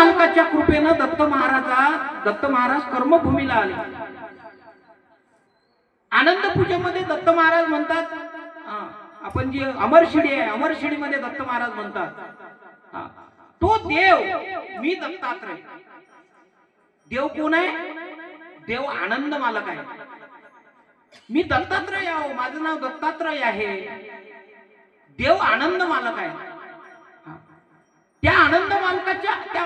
मालकाच्या कृपेनं दत्त महाराज कर्मभूमीला आले. आनंद पूजेमध्ये दत्त महाराज म्हणतात, आपण जी अमरशिडी आहे, अमरशिडीमध्ये दत्त महाराज म्हणतात, तो देव मी दत्तात्रय. देव कोण आहे? देव आनंद मालक आहे. मी दत्तात्रय आहो, माझं नाव दत्तात्रय आहे. देव आनंद मालक आहे. त्या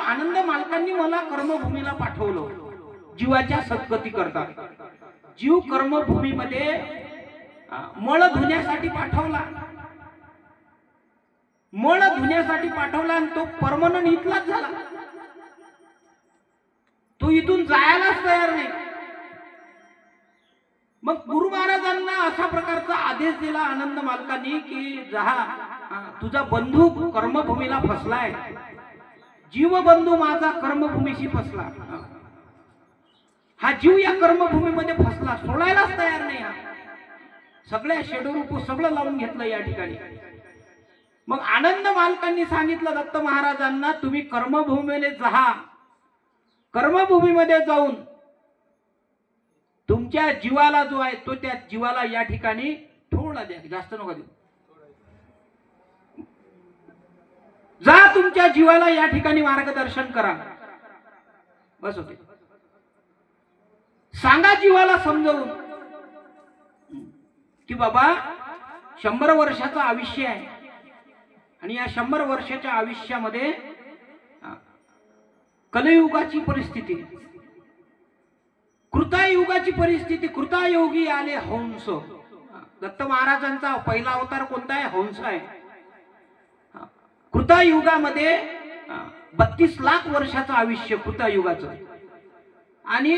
आनंद मालकांनी मला कर्मभूमीला पाठवलं जीवाच्या सद्गती करता. जीव कर्मभूमीमध्ये मळ धुण्यासाठी पाठवला. मळ धुण्यासाठी पाठवला आणि तो परमनंट इथलाच झाला. तो इथून जायलाच तयार नाही. मग गुरु महाराजांना अशा प्रकारचा आदेश दिला आनंद मालकांनी की जा, तुझा बंधू कर्मभूमीला फसलाय. जीव बंधू माझा कर्मभूमीशी फसला. हा जीव या कर्मभूमीमध्ये फसला, सोडायलाच तयार नाही. हा सगळ्या शेडूरूप सगळं लावून घेतलं या ठिकाणी. मग आनंद मालकांनी सांगितलं दत्त महाराजांना, तुम्ही कर्मभूमीमध्ये जा. कर्मभूमीमध्ये जाऊन तुमच्या जीवाला जो आहे तो त्या जीवाला या ठिकाणी थोडा द्या, जास्त नका देऊ. जा, तुमच्या जीवाला या ठिकाणी मार्गदर्शन करा. बस होते. सांगा जीवाला समजावून की बाबा 100 वर्षाचं आयुष्य आहे आणि या 100 वर्षाच्या आयुष्यामध्ये कलयुगाची परिस्थिती, कृतायुगाची परिस्थिती. कृतायोगी आले हंस. दत्त महाराजांचा पहिला अवतार कोणता आहे? हंस आहे. कृतायुगामध्ये 32 लाख वर्षाचं आयुष्य कृतायुगाचं. आणि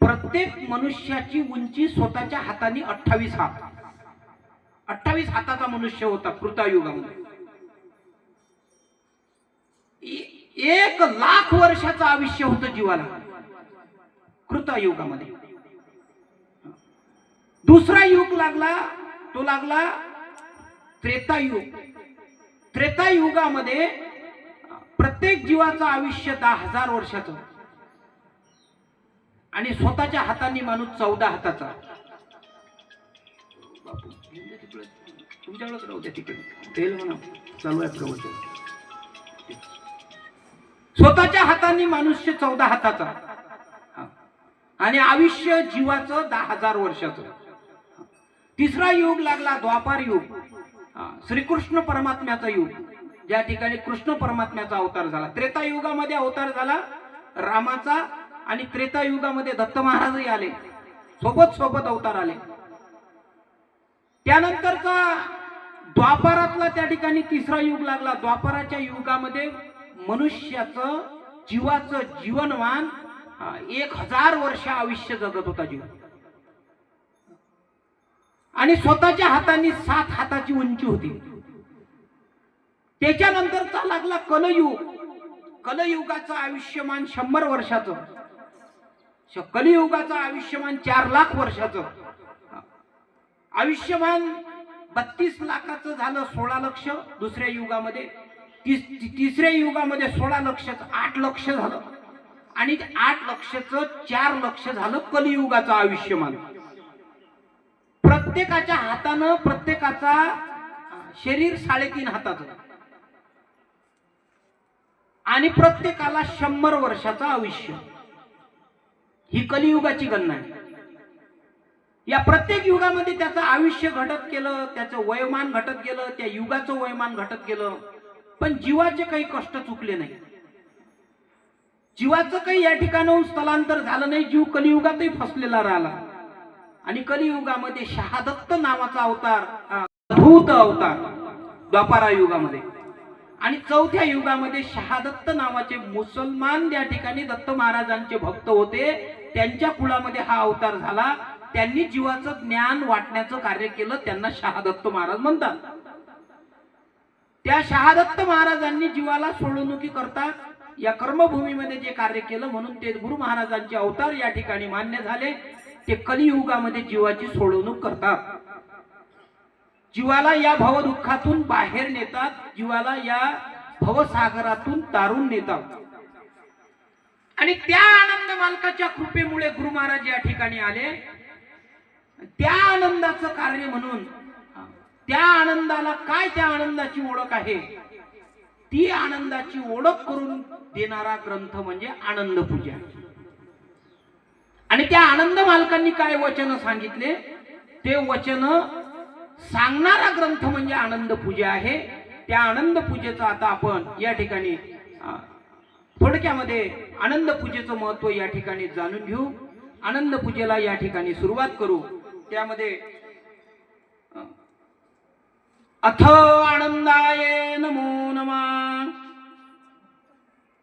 प्रत्येक मनुष्याची उंची स्वतःच्या हाताने 28 हात. 28 हाताचा मनुष्य होता कृतायुगामध्ये. 1 लाख वर्षाचं आयुष्य होतं जीवाला कृतायुगामध्ये. दुसरा युग लागला, तो लागला त्रेतायुग. त्रेतायुगामध्ये प्रत्येक जीवाचं आयुष्य 10,000 वर्षाचं आणि स्वतःच्या हाताने माणूस 14 हाताचा. तुमच्याकडेच राहू द्या, तिकडे म्हणा चालू आहे प्रवचन. स्वतःच्या हाताने मनुष्य 14 हाताचा आणि आयुष्य जीवाचं 10,000 वर्षाचं. तिसरा युग लागला द्वापार युग, श्रीकृष्ण परमात्म्याचा युग, ज्या ठिकाणी कृष्ण परमात्म्याचा अवतार झाला. त्रेतायुगामध्ये अवतार झाला रामाचा आणि त्रेतायुगामध्ये दत्त महाराजही आले, सोबत अवतार आले. त्यानंतरचा द्वापारातला त्या ठिकाणी तिसरा युग लागला. द्वापाराच्या युगामध्ये मनुष्याचं जीवाचं जीवनमान 1000 वर्ष आयुष्य जगत होता जीव आणि स्वतःच्या हाताने 7 हाताची उंची होती. त्याच्यानंतरचा लागला कलयुग. कलयुगाचं आयुष्यमान 100 वर्षाचं. कलियुगाचं आयुष्यमान 4 लाख वर्षाचं. आयुष्यमान 32 लाखाचं झालं 16 लक्ष दुसऱ्या युगामध्ये. तिसऱ्या युगामध्ये 16 लक्षाचं 8 लक्ष झालं आणि 8 लक्षाचं 4 लक्ष झालं कलियुगाचं आयुष्यमान. प्रत्येकाच्या हातानं प्रत्येकाचा शरीर 3.5 हाताचं आणि प्रत्येकाला 100 वर्षाचं आयुष्य. ही कलियुगाची गणना आहे. या प्रत्येक युगामध्ये त्याचं आयुष्य घटत गेलं, त्याचं वयोमान घटत गेलं, त्या युगाचं वयोमान घटत गेलं, पण जीवाचे काही कष्ट चुकले नाही. जीवाचं काही या ठिकाणाहून स्थलांतर झालं नाही. जीव कलियुगातही फसलेला राहिला आणि कलियुगामध्ये शहादत्त नावाचा अवतार, अद्भुत अवतार द्वापारा युगामध्ये. आणि 4थ्या युगामध्ये शहादत्त नावाचे मुसलमान त्या ठिकाणी दत्त महाराजांचे भक्त होते, त्यांच्या कुळामध्ये हा अवतार झाला. त्यांनी जीवाचं ज्ञान वाटण्याचं कार्य केलं, त्यांना शहादत्त महाराज म्हणतात. त्या शहादत्त महाराजांनी जीवाला सोडवणुकी करता या कर्मभूमीमध्ये जे कार्य केलं, म्हणून ते गुरु महाराजांचे अवतार या ठिकाणी मान्य झाले. ते कलियुगामध्ये जीवाची सोडवणूक करतात, जीवाला या भवदुःखातून बाहेर नेतात, जीवाला या भवसागरातून तारून नेतात. आणि त्या आनंद मालकाच्या कृपेमुळे गुरु महाराज या ठिकाणी आले. त्या आनंदाचं कार्य म्हणून त्या आनंदाला काय, त्या आनंदाची ओळख आहे, ती आनंदाची ओळख करून देणारा ग्रंथ म्हणजे आनंद पूजा. आणि त्या आनंद मालकांनी काय वचन सांगितले, ते वचन सांगणारा ग्रंथ म्हणजे आनंद पूजा आहे. त्या आनंद पूजेचा आता आपण या ठिकाणी थोडक्यामध्ये आनंद पूजेचं महत्व या ठिकाणी जाणून घेऊ. आनंद पूजेला या ठिकाणी सुरुवात करू. त्यामध्ये अथ आनंदाय नमो नमः,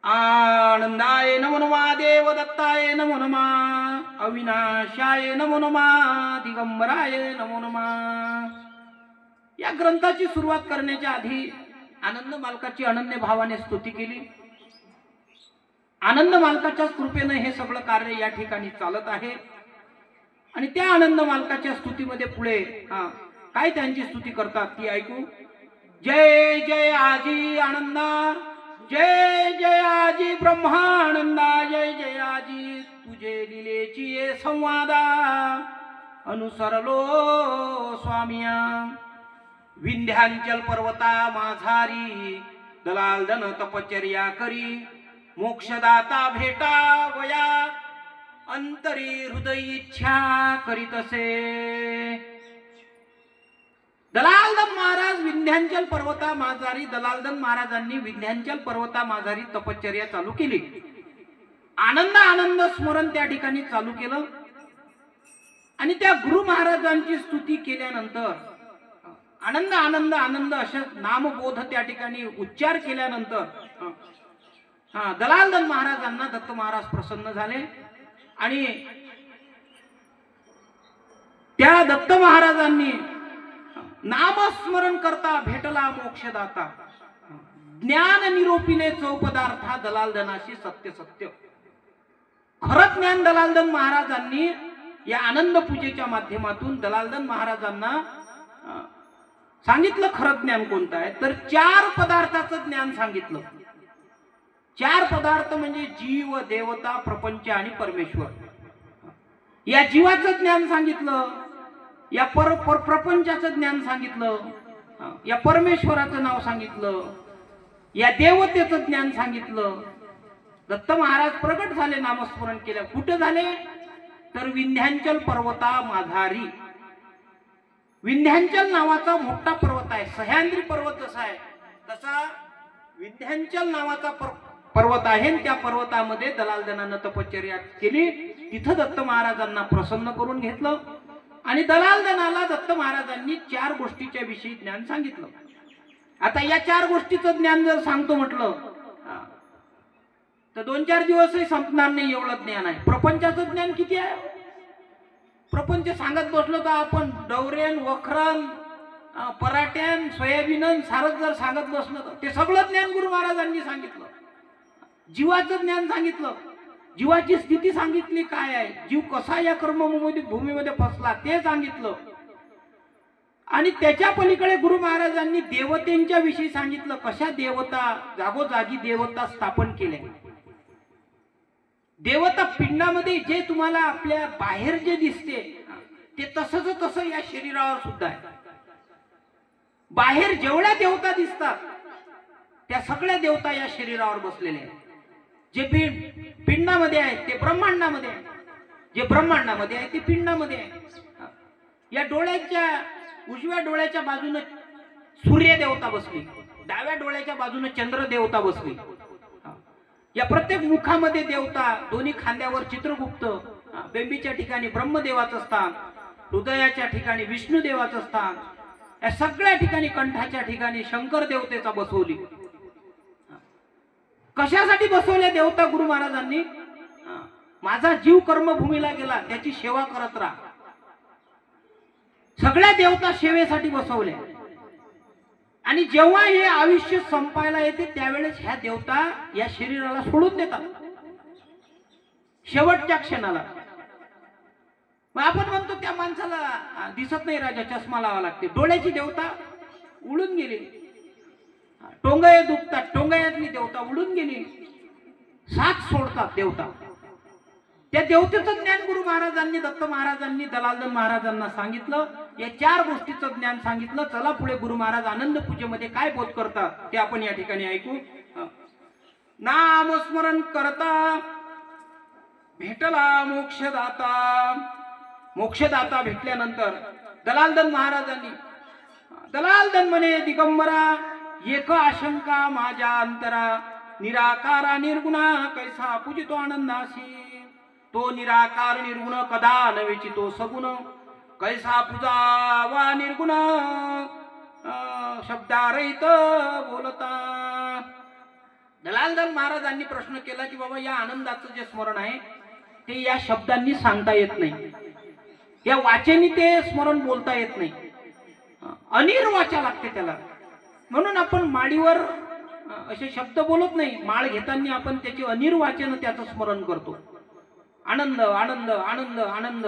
आनंदाय नमो नमः, देवदत्ताय नमो नमः, अविनाशाय नमो नमः, दिगंबराय नमो नमः. या ग्रंथाची सुरुवात करण्याच्या आधी आनंद मालकाची अनन्य भावाने स्तुती केली. आनंद मालकाच्या कृपेने हे सगळं कार्य या ठिकाणी चालत आहे. आणि त्या आनंद मालकाच्या स्तुतीमध्ये पुढे काय त्यांची स्तुती करतात ती ऐकू. जय जय आजी आनंदा, जय जय आजी ब्रह्मानंदा, जय जय आजी तुझे लिलेची ये संवादा अनुसरलो स्वामिया. विंध्यांचल पर्वता माझारी, दलालदन तपचर्या करी, मोक्षदाता भेटा वया, अंतरी हृदय इच्छा करीतसे. दलालदन महाराज विंध्यांचल पर्वता माझारी, दलालदन महाराजांनी विंध्यांचल पर्वता माझारी तपश्चर्या चालू केली. आनंद आनंद स्मरण त्या ठिकाणी चालू केलं. आणि त्या गुरु महाराजांची स्तुती केल्यानंतर आनंद आनंद आनंद असे नामबोध त्या ठिकाणी उच्चार केल्यानंतर दलालदन महाराजांना दत्त महाराज प्रसन्न झाले. आणि त्या दत्त महाराजांनी नामस्मरण करता भेटला मोक्षदाता, ज्ञान निरोपिले चौपदार्था, दलालदनाशी सत्य सत्य. खरं ज्ञान दलालदन महाराजांनी या आनंद पूजेच्या माध्यमातून दलालदन महाराजांना सांगितलं. खरं ज्ञान कोणतं आहे तर 4 पदार्थाचं ज्ञान सांगितलं. 4 पदार्थ म्हणजे जीव, देवता, प्रपंच आणि परमेश्वर. या जीवाचं ज्ञान सांगितलं, या प्रपंचाचं ज्ञान सांगितलं, या परमेश्वराचं नाव सांगितलं, या देवतेचं ज्ञान सांगितलं. दत्त महाराज प्रगट झाले नामस्मरण केलं. कुठे झाले तर विंध्यांचल पर्वता माझारी. विंध्यांचल नावाचा मोठा पर्वत आहे. सह्याद्री पर्वत जसा आहे तसा विंध्यांचल नावाचा पर्वत आहे. त्या पर्वतामध्ये दलालदनानं तपश्चर्या केली. तिथं दत्त महाराजांना प्रसन्न करून घेतलं. आणि दलालदनाला दत्त महाराजांनी 4 गोष्टीच्या विषयी ज्ञान सांगितलं. आता या 4 गोष्टीचं ज्ञान जर सांगतो म्हटलं तर 2-4 दिवसही संपणार नाही, एवढं ज्ञान आहे. प्रपंचाचं ज्ञान किती आहे? प्रपंच सांगत बसलो तर आपण डवरेन, वखरन, पराठ्यान, सोयाबीन सारच जर सांगत बसलो तर ते सगळं ज्ञान गुरु महाराजांनी सांगितलं. जीवाचं ज्ञान सांगितलं, जीवाची स्थिती सांगितली काय आहे, जीव कसा या कर्मभूमीमध्ये फसला ते सांगितलं. आणि त्याच्या पलीकडे गुरु महाराजांनी देवतेंच्या विषयी सांगितलं. कशा देवता, जागोजागी देवता स्थापन केल्या. देवता पिंडामध्ये जे तुम्हाला आपल्या बाहेर जे दिसते ते तसंच तसं या शरीरावर सुद्धा आहे. बाहेर जेवढ्या देवता दिसतात त्या सगळ्या देवता या शरीरावर बसलेल्या आहेत. जे पिंडामध्ये आहे ते ब्रह्मांडामध्ये आहे, जे ब्रह्मांडामध्ये आहे ते पिंडामध्ये आहे. या डोळ्याच्या उजव्या डोळ्याच्या बाजूने सूर्य देवता बसली, डाव्या डोळ्याच्या बाजूने चंद्र देवता बसली. या प्रत्येक मुखामध्ये देवता, दोन्ही खांद्यावर चित्रगुप्त, बेंबीच्या ठिकाणी ब्रह्मदेवाचं स्थान, हृदयाच्या ठिकाणी विष्णुदेवाचं स्थान, या सगळ्या ठिकाणी कंठाच्या ठिकाणी शंकर देवतेचा बसवली. कशासाठी बसवल्या देवता गुरु महाराजांनी? माझा जीव कर्मभूमीला गेला त्याची सेवा करत राहा. सगळ्या देवता सेवेसाठी बसवल्या. आणि जेव्हा हे आयुष्य संपायला येते त्यावेळेस ह्या देवता या शरीराला सोडून देतात शेवटच्या क्षणाला. आपण म्हणतो त्या माणसाला दिसत नाही राजा, चष्मा लावा लागते. डोळ्याची देवता उडून गेली, टोंगया दुखतात, टोंगयातली देवता उडून गेली. साथ सोडतात देवता. त्या देवतेचं ज्ञान गुरु महाराजांनी, दत्त महाराजांनी दलालदन महाराजांना सांगितलं. या 4 गोष्टीचं ज्ञान सांगितलं. चला पुढे गुरु महाराज आनंद पूजेमध्ये काय बोध करतात ते आपण या ठिकाणी ऐकू. नामस्मरण करता भेटला मोक्षदाता. मोक्षदाता भेटल्यानंतर दलालदन महाराजांनी, दलालदन म्हणे दिगंबरा एक आशंका माझ्या अंतरा, निराकारा निर्गुणा कैसा पूजितो आनंदाशी. तो निराकार निर्गुण कदा नवेचितो सगुण, कैसा पूजावा निर्गुण शब्दारहित बोलता. दलालदन महाराजांनी प्रश्न केला की बाबा या आनंदाचं जे स्मरण आहे ते या शब्दांनी सांगता येत नाही, या वाचेनी ते स्मरण बोलता येत नाही, अनिर्वाचा लागते त्याला. म्हणून आपण माळीवर असे शब्द बोलत नाही, माळ घेताना आपण त्याची अनिर्वाचन त्याचं स्मरण करतो. आनंद आनंद आनंद आनंद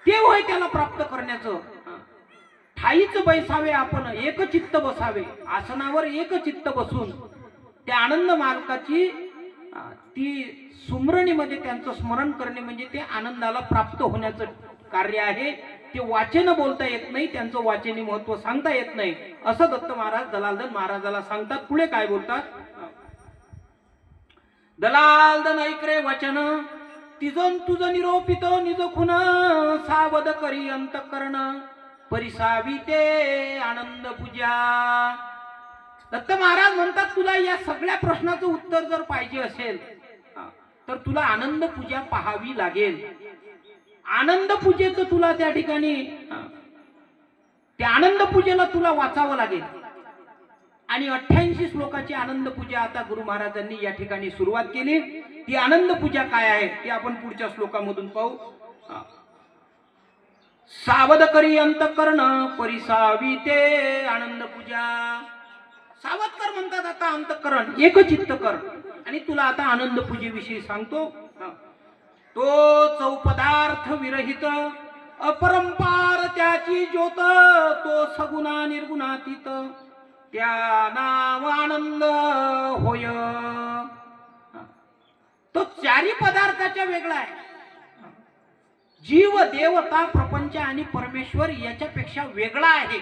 ते होय त्याला प्राप्त करण्याचं. ठाईच बैसावे आपण एकचित्त बसावे, आसनावर एकचित्त बसून त्या आनंद मार्गाची ती सुमरणीमध्ये त्यांचं स्मरण करणे म्हणजे ते आनंदाला प्राप्त होण्याचं कार्य आहे. ते वाचन बोलता येत नाही, त्यांचं वाचनी महत्व सांगता येत नाही, असं दत्त महाराज दलालदन महाराजाला सांगतात. पुढे काय बोलतात. दलालदन ऐकरे वचन, तिजन तुझ निरोपित निज खुन, सावध करी अंतकरण, परिसावी ते आनंद पूजा. दत्त महाराज म्हणतात तुला या सगळ्या प्रश्नाचं उत्तर जर पाहिजे असेल तर तुला आनंद पूजा पाहावी लागेल. आनंद पूजेचं तुला त्या ठिकाणी त्या आनंद पूजेला तुला वाचावं लागेल. आणि 88 श्लोकाची आनंद पूजा आता गुरु महाराजांनी या ठिकाणी सुरुवात केली. ती आनंद पूजा काय आहे ते आपण पुढच्या श्लोकामधून पाहू. सावध करी अंतकरण, परिसावी ते आनंद पूजा. सावध कर म्हणतात आता अंतकरण, एकचित्त कर. आणि तुला आता आनंद पूजेविषयी सांगतो. तो चौपदार्थ विरहित अपरंपार त्याची ज्योत, तो सगुणा निर्गुणातीत त्या नाम आनंद होय. तो 4 पदार्थाच्या वेगळा आहे. जीव, देवता, प्रपंच आणि परमेश्वर याच्यापेक्षा वेगळा आहे.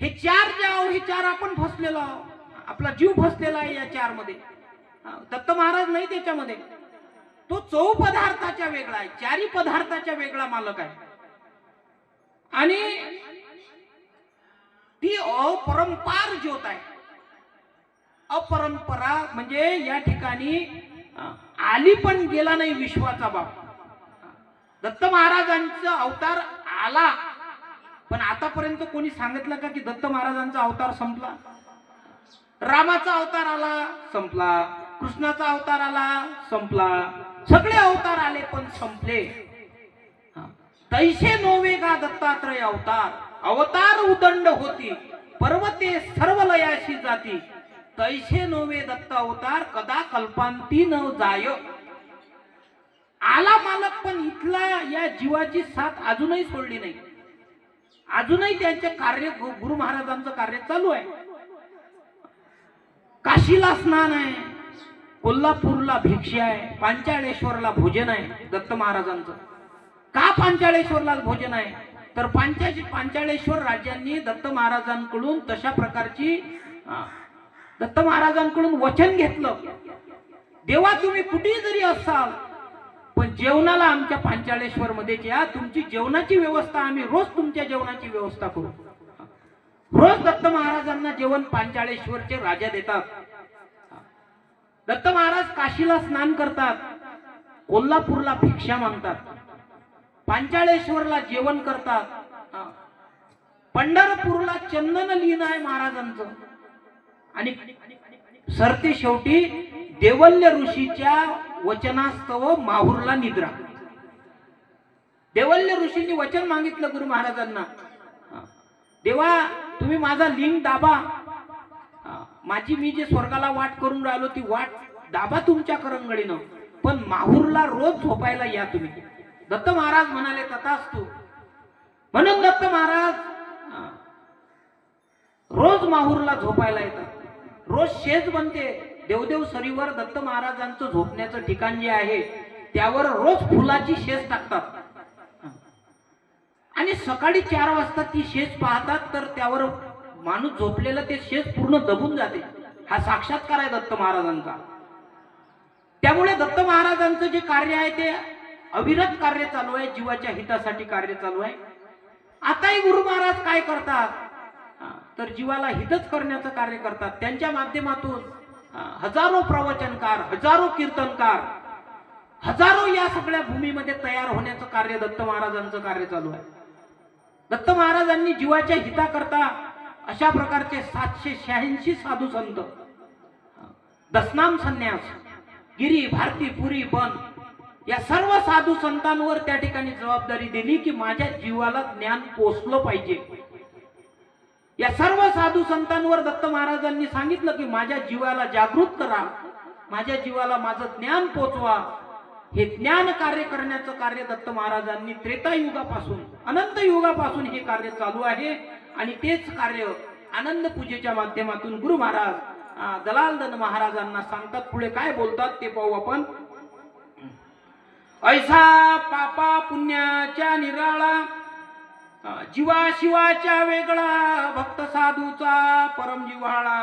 हे 4 जे आहो हे 4 आपण फसलेलो आहोत. आपला जीव फसलेला आहे या 4 मध्ये. दत्त महाराज नाही त्याच्यामध्ये. तो 4 पदार्थाच्या वेगळा आहे, 4 पदार्थाच्या वेगळा मालक आहे. आणि ती अपरंपार ज्योत आहे. अपरंपरा म्हणजे या ठिकाणी आली पण गेला नाही विश्वाचा बाप. दत्त महाराजांचा अवतार आला पण आतापर्यंत कोणी सांगितलं का की दत्त महाराजांचा अवतार संपला. रामाचा अवतार आला संपला, कृष्णाचा अवतार आला संपला, सगळे अवतार आले पण संपले. तैसे नोवे का दत्तात्रय अवतार, अवतार उदंड होती पर्वते सर्व लयाशी जाती, तैसे नोवे दत्त अवतार कदा कल्पांती न जाय. आला मालक पण इथला या जीवाची साथ अजूनही सोडली नाही. अजूनही त्यांचे कार्य, गुरु महाराजांचं कार्य चालू आहे. काशीला स्नान आहे, कोल्हापूरला भिक्षा आहे, पांचाळेश्वरला भोजन आहे दत्त महाराजांचं. का पांचाळेश्वरला भोजन आहे तर पांचाळेश्वर राज्यांनी दत्त महाराजांकडून तशा प्रकारची दत्त महाराजांकडून वचन घेतलं. देवा तुम्ही कुठेही जरी असाल पण जेवणाला आमच्या पांचाळेश्वर मध्ये या, तुमची जेवणाची व्यवस्था आम्ही रोज तुमच्या जेवणाची व्यवस्था करू. रोज दत्त महाराजांना जेवण पांचाळेश्वरचे राजा देतात. दत्त महाराज काशीला स्नान करतात, कोल्हापूरला भिक्षा मागतात, पांचाळेश्वरला जेवण करतात, पंढरपूरला चंदन लीन आहे महाराजांचं. आणि सरते शेवटी देवल्य ऋषीच्या वचनास्तव माहूरला निद्रा. देवल्य ऋषींनी वचन मागितलं गुरु महाराजांना, देवा तुम्ही माझा लिंग दाबा, माझी मी जे स्वर्गाला वाट करून राहिलो ती वाट दाबा तुमच्या करंगळीनं, पण माहूरला रोज झोपायला या तुम्ही. दत्त महाराज म्हणाले तथास्तु. म्हणून दत्त महाराज रोज माहूरला झोपायला येतात. रोज शेज बनते देवदेव सरीवर दत्त महाराजांचं झोपण्याचं ठिकाण जे आहे त्यावर रोज फुलाची शेज टाकतात आणि सकाळी 4 वाजता ती शेज पाहतात तर त्यावर माणूस झोपलेलं ते शेज पूर्ण दबून जाते. हा साक्षात्कार आहे दत्त महाराजांचा. त्यामुळे दत्त महाराजांचं जे कार्य आहे ते अविरत कार्य चालू आहे, जीवाच्या हितासाठी कार्य चालू आहे. आताही गुरु महाराज काय करतात तर जीवाला हितच करण्याचं कार्य करतात. त्यांच्या माध्यमातून हजारो प्रवचनकार, हजारो कीर्तनकार, हजारो या सगळ्या भूमीमध्ये तयार होण्याचं कार्य दत्त महाराजांचं कार्य चालू आहे. दत्त महाराजांनी जीवाच्या हिताकरता अशा प्रकारचे 786 साधू संत, दशनाम संन्यास, गिरी, भारती, पुरी, बन या सर्व साधू संतांवर त्या ठिकाणी जबाबदारी दिली की माझ्या जीवाला ज्ञान पोचलं पाहिजे. या सर्व साधू संतांवर दत्त महाराजांनी सांगितलं की माझ्या जीवाला जागृत करा, माझ्या जीवाला माझं ज्ञान पोचवा. हे ज्ञान कार्य करण्याचं कार्य दत्त महाराजांनी त्रेतायुगापासून अनंत युगापासून हे कार्य चालू आहे. आणि तेच कार्य आनंद पूजेच्या माध्यमातून गुरु महाराज दलालदन महाराजांना सांगतात. पुढे काय बोलतात ते पाहू आपण. ऐसा पापा पुण्याच्या निराळा, जीवा शिवाच्या वेगळा, भक्त साधूचा परम जिव्हाळा,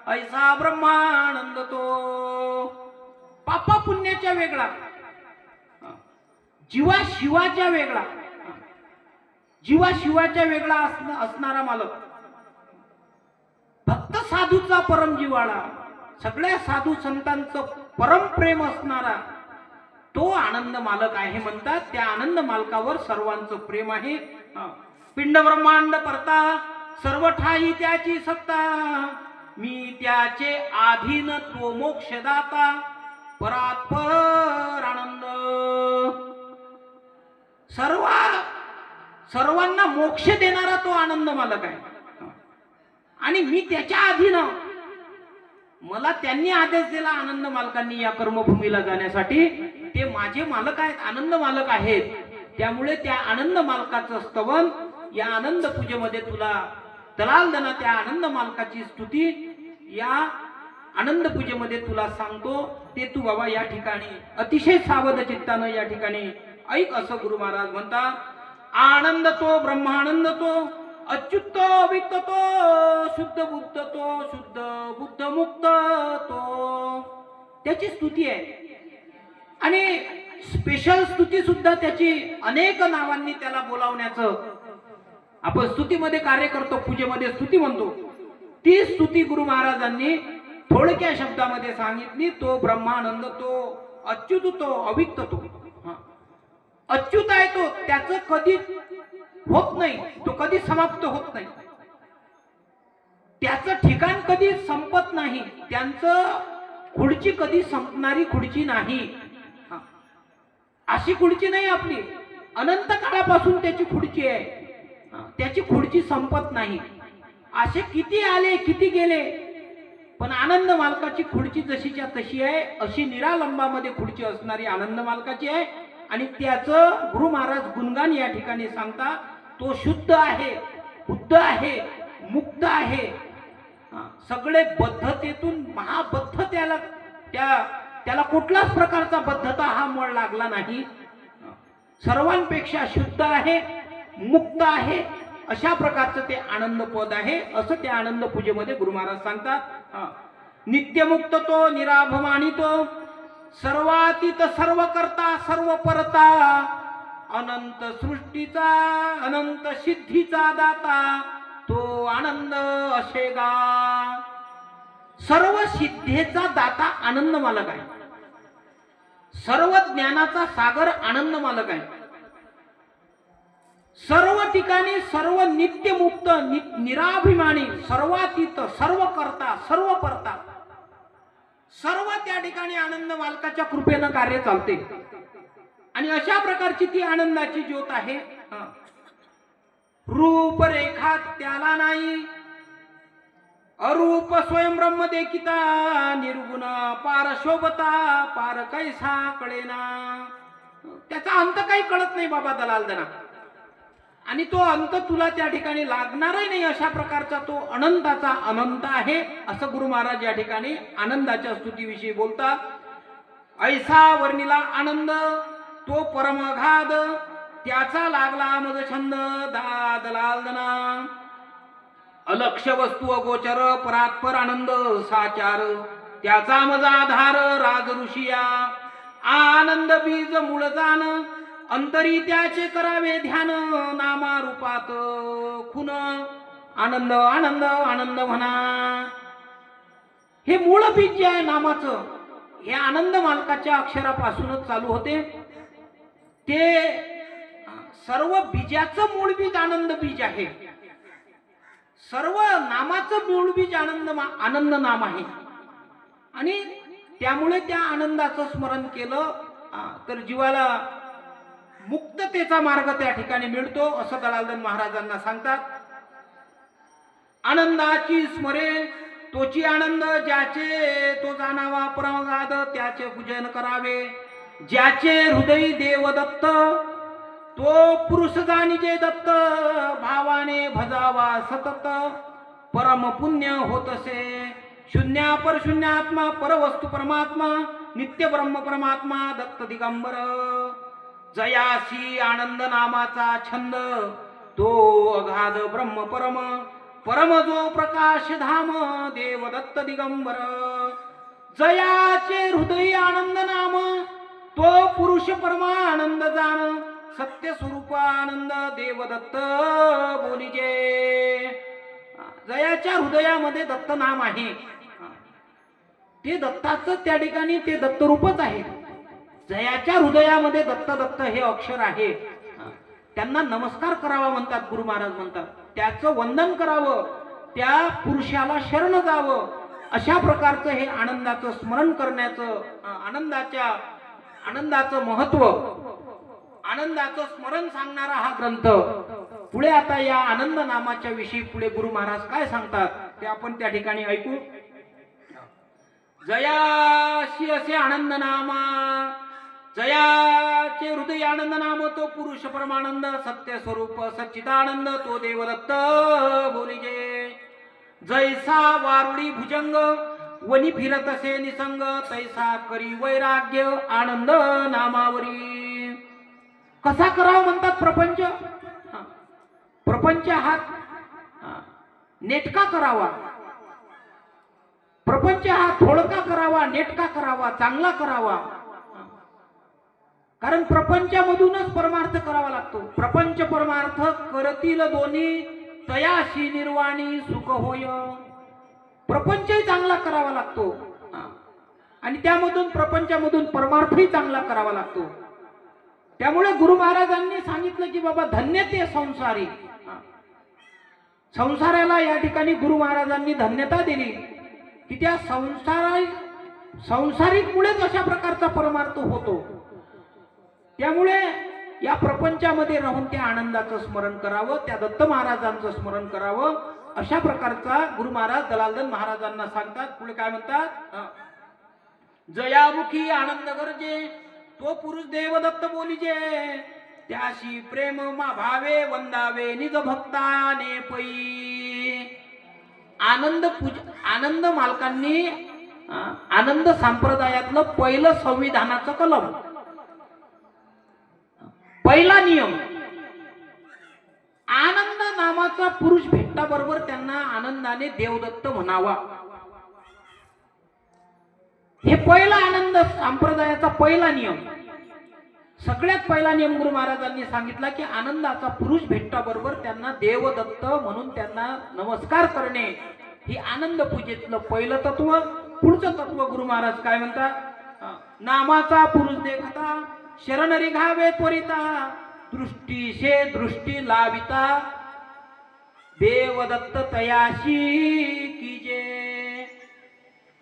ऐसा ब्रह्मानंद तो. पापा पुण्याच्या वेगळा, जीवा शिवाच्या वेगळा, जीवा शिवाच्या वेगळा असणारा मालक, भक्त साधूचा परम जिव्हाळा, सगळ्या साधू संतांचं परम प्रेम असणारा तो आनंद मालक आहे म्हणतात. त्या आनंद मालकावर सर्वांचं प्रेम आहे. पिंड ब्रह्मांड परता, सर्व ठाई त्याची सत्ता, मी त्याचे आधीन तो मोक्षदाता, परात्पर आनंद. सर्वांना मोक्ष देणारा तो आनंद मालक आहे आणि मी त्याच्या अधीन. मला त्यांनी आदेश दिला आनंद मालकांनी या कर्मभूमीला जाण्यासाठी. ते माझे मालक आहेत, आनंद मालक आहेत. त्यामुळे त्या आनंद मालकाचं स्तवन या आनंद पूजेमध्ये तुला दलालदना त्या आनंद मालकाची स्तुती या आनंद पूजेमध्ये तुला सांगतो. ते तू बाबा या ठिकाणी अतिशय सावध चित्तानं या ठिकाणी ऐक असं गुरु महाराज म्हणतात. आनंद तो, ब्रह्मानंद तो, अच्युत वित्त तो, शुद्ध बुद्ध तो, शुद्ध बुद्ध मुक्त तो. त्याची स्तुती आहे आणि स्पेशल स्तुती सुद्धा त्याची अनेक नावांनी त्याला बोलावण्याचं आपण स्तुतीमध्ये कार्य करतो, पूजेमध्ये स्तुती म्हणतो. ती स्तुती गुरु महाराजांनी थोडक्या शब्दामध्ये सांगितली. तो ब्रह्मानंद तो, अच्युत तो, अविक्त तो. अच्युत आहे तो, त्याचं कधी होत नाही, तो कधी समाप्त होत नाही, त्याचं ठिकाण कधी संपत नाही, त्यांचं खुर्ची कधी संपणारी खुर्ची नाही. अशी खुर्ची नाही आपली, अनंत काळापासून त्याची खुर्ची आहे, त्याची खुर्ची संपत नाही. असे किती आले किती गेले पण आनंद मालकाची खुर्ची जशीच्या तशी आहे. अशी निरालंबामध्ये खुर्ची असणारी आनंद मालकाची आहे. आणि त्याचं गुरु महाराज गुणगान या ठिकाणी सांगता. तो शुद्ध आहे, बुद्ध आहे, मुक्त आहे, सगळे बद्धतेतून महाबद्ध. त्याला कुठलाच प्रकारचा बद्धता हा मळ लागला नाही. सर्वांपेक्षा शुद्ध आहे, मुक्त आहे, अशा प्रकारचं ते आनंद पद आहे असं त्या आनंद पूजेमध्ये गुरु महाराज सांगतात. नित्यमुक्त तो, निराभिमानी तो, सर्वातीत सर्व करता, सर्व परता, अनंत सृष्टीचा, अनंत सिद्धीचा दाता, तो आनंद असेगा. सर्व सिद्धेचा दाता आनंद मालक आहे. सर्व ज्ञानाचा सागर आनंद मालक आहे. सर्व ठिकाणी सर्व नित्यमुक्त, निराभिमानी, सर्वातीत, सर्व करता, सर्व परता, सर्व त्या ठिकाणी आनंद मालकाच्या कृपेनं कार्य चालते. आणि अशा प्रकारची ती आनंदाची ज्योत आहे. रूप रेखा त्याला नाही, अरूप स्वयं ब्रह्म देखिता, निर्गुण पार शोभता, पार कैसा कळेना. त्याचा अंत काही कळत नाही बाबा दलालदना. आणि तो अंत तुला त्या ठिकाणी लागणारही नाही अशा प्रकारचा तो अनंताचा अनंत आहे, असं गुरु महाराज या ठिकाणी आनंदाच्या स्तुतीविषयी बोलतात. ऐसा वर्णिला आनंद तो परमगाध, त्याचा लागला मज छंद दाद लालदना. अलक्ष वस्तू अगोचर परात्पर आनंद साचार, त्याचा मज आधार राज ऋषिया. आनंद बीज मूळ जाण, अंतरी त्याचे करावे ध्यान. नामा रूपात खुन आनंद आनंद आनंद म्हणा. हे मूळ बीज जे आहे नामाचं, हे आनंद मालकाच्या अक्षरापासूनच चालू होते. ते सर्व बीजाचं मूळ बीज आनंद बीज आहे. सर्व नामाचं मूळ बीज आनंद नाम आहे. आणि त्यामुळे त्या आनंदाचं स्मरण केलं तर जीवाला मुक्ततेचा मार्ग त्या ठिकाणी मिळतो, असं दलालदन महाराजांना सांगतात. आनंदाची स्मरे तोची आनंद, ज्याचे तो जाणावा परमगाध, त्याचे पूजन करावे. ज्याचे हृदय देवदत्त, तो पुरुष जाणीजे दत्त. भावाने भजावा सतत, परम पुण्य होतसे. शून्या पर शून्यात्मा, परवस्तू परमात्मा, नित्य ब्रह्म परमात्मा दत्त दिगंबर. जयासी आनंद नामाचा छंद, तो अगाध ब्रह्म परम. परम जो प्रकाश धाम, देव दत्त दिगंबर. जयाचे हृदय आनंद नाम, तो पुरुष परमानंद जाण. सत्य स्वरूप आनंद देवदत्त बोलिजे. जयाच्या हृदयामध्ये दत्त नाम आहे. ते दत्ताचं त्या ठिकाणी ते दत्तरूपच आहे. जयाच्या हृदयामध्ये दत्त दत्त हे अक्षर आहे. त्यांना नमस्कार करावा म्हणतात गुरु महाराज म्हणतात. त्याचं वंदन करावं, त्या पुरुषाला शरण जावं. अशा प्रकारचं हे आनंदाचं स्मरण करण्याचं, आनंदाचं महत्व, आनंदाचं स्मरण सांगणारा हा ग्रंथ. पुढे आता या आनंद नामाच्या विषयी पुढे गुरु महाराज काय सांगतात ते आपण त्या ठिकाणी ऐकू. जयाशी असे आनंद नामा, जयाचे हृदय आनंद नाम, तो पुरुष परमानंद. सत्य स्वरूप सच्चिदानंद, तो देवदत्त बोलिजे. जैसा वारुळी भुजंग, वनी फिरत असे निसंग. तैसा करी वैराग्य आनंद नामावरी. कसा करावा म्हणतात प्रपंच. प्रपंच हा नेटका करावा. प्रपंच हा थोडका करावा, नेटका करावा, चांगला करावा. कारण प्रपंचामधूनच परमार्थ करावा लागतो. प्रपंच परमार्थ करतील दोन्ही, तयाशी निर्वाणी सुख होय. प्रपंचही चांगला करावा लागतो आणि त्यामधून प्रपंचामधून परमार्थही चांगला करावा लागतो. त्यामुळे गुरु महाराजांनी सांगितलं की बाबा धन्य ते संसारी. संसाराला या ठिकाणी गुरु महाराजांनी धन्यता दिली की त्या संसारिक मुळेच अशा प्रकारचा परमार्थ होतो. त्यामुळे या प्रपंचामध्ये राहून त्या आनंदाचं स्मरण करावं, त्या दत्त महाराजांचं स्मरण करावं. अशा प्रकारचा गुरु महाराज दलालदन महाराजांना सांगतात. पुढे काय म्हणतात. जयामुखी आनंद गरजे, तो पुरुष देवदत्त बोलिजे. त्याशी प्रेम मा भावे, वंदावे निज भक्ताने पै. आनंद मालकांनी आनंद संप्रदायातलं पहिलं संविधानाचं कलम, पहिला नियम, आनंद नामाचा पुरुष भेटल्याबरोबर त्यांना आनंदाने देवदत्त म्हणावा. हे पहिला आनंद संप्रदायाचा पहिला नियम. सगळ्यात पहिला नियम गुरु महाराजांनी सांगितला की आनंदाचा पुरुष भेटल्याबरोबर त्यांना देवदत्त म्हणून त्यांना नमस्कार करणे. ही आनंद पूजेतलं पहिलं तत्व. पुढचं तत्व गुरु महाराज काय म्हणतात. नामाचा पुरुष देखता, शरण रिघावे त्वरिता. दृष्टीशे दृष्टी लाविता, देवदत्त तयाशी कीजे.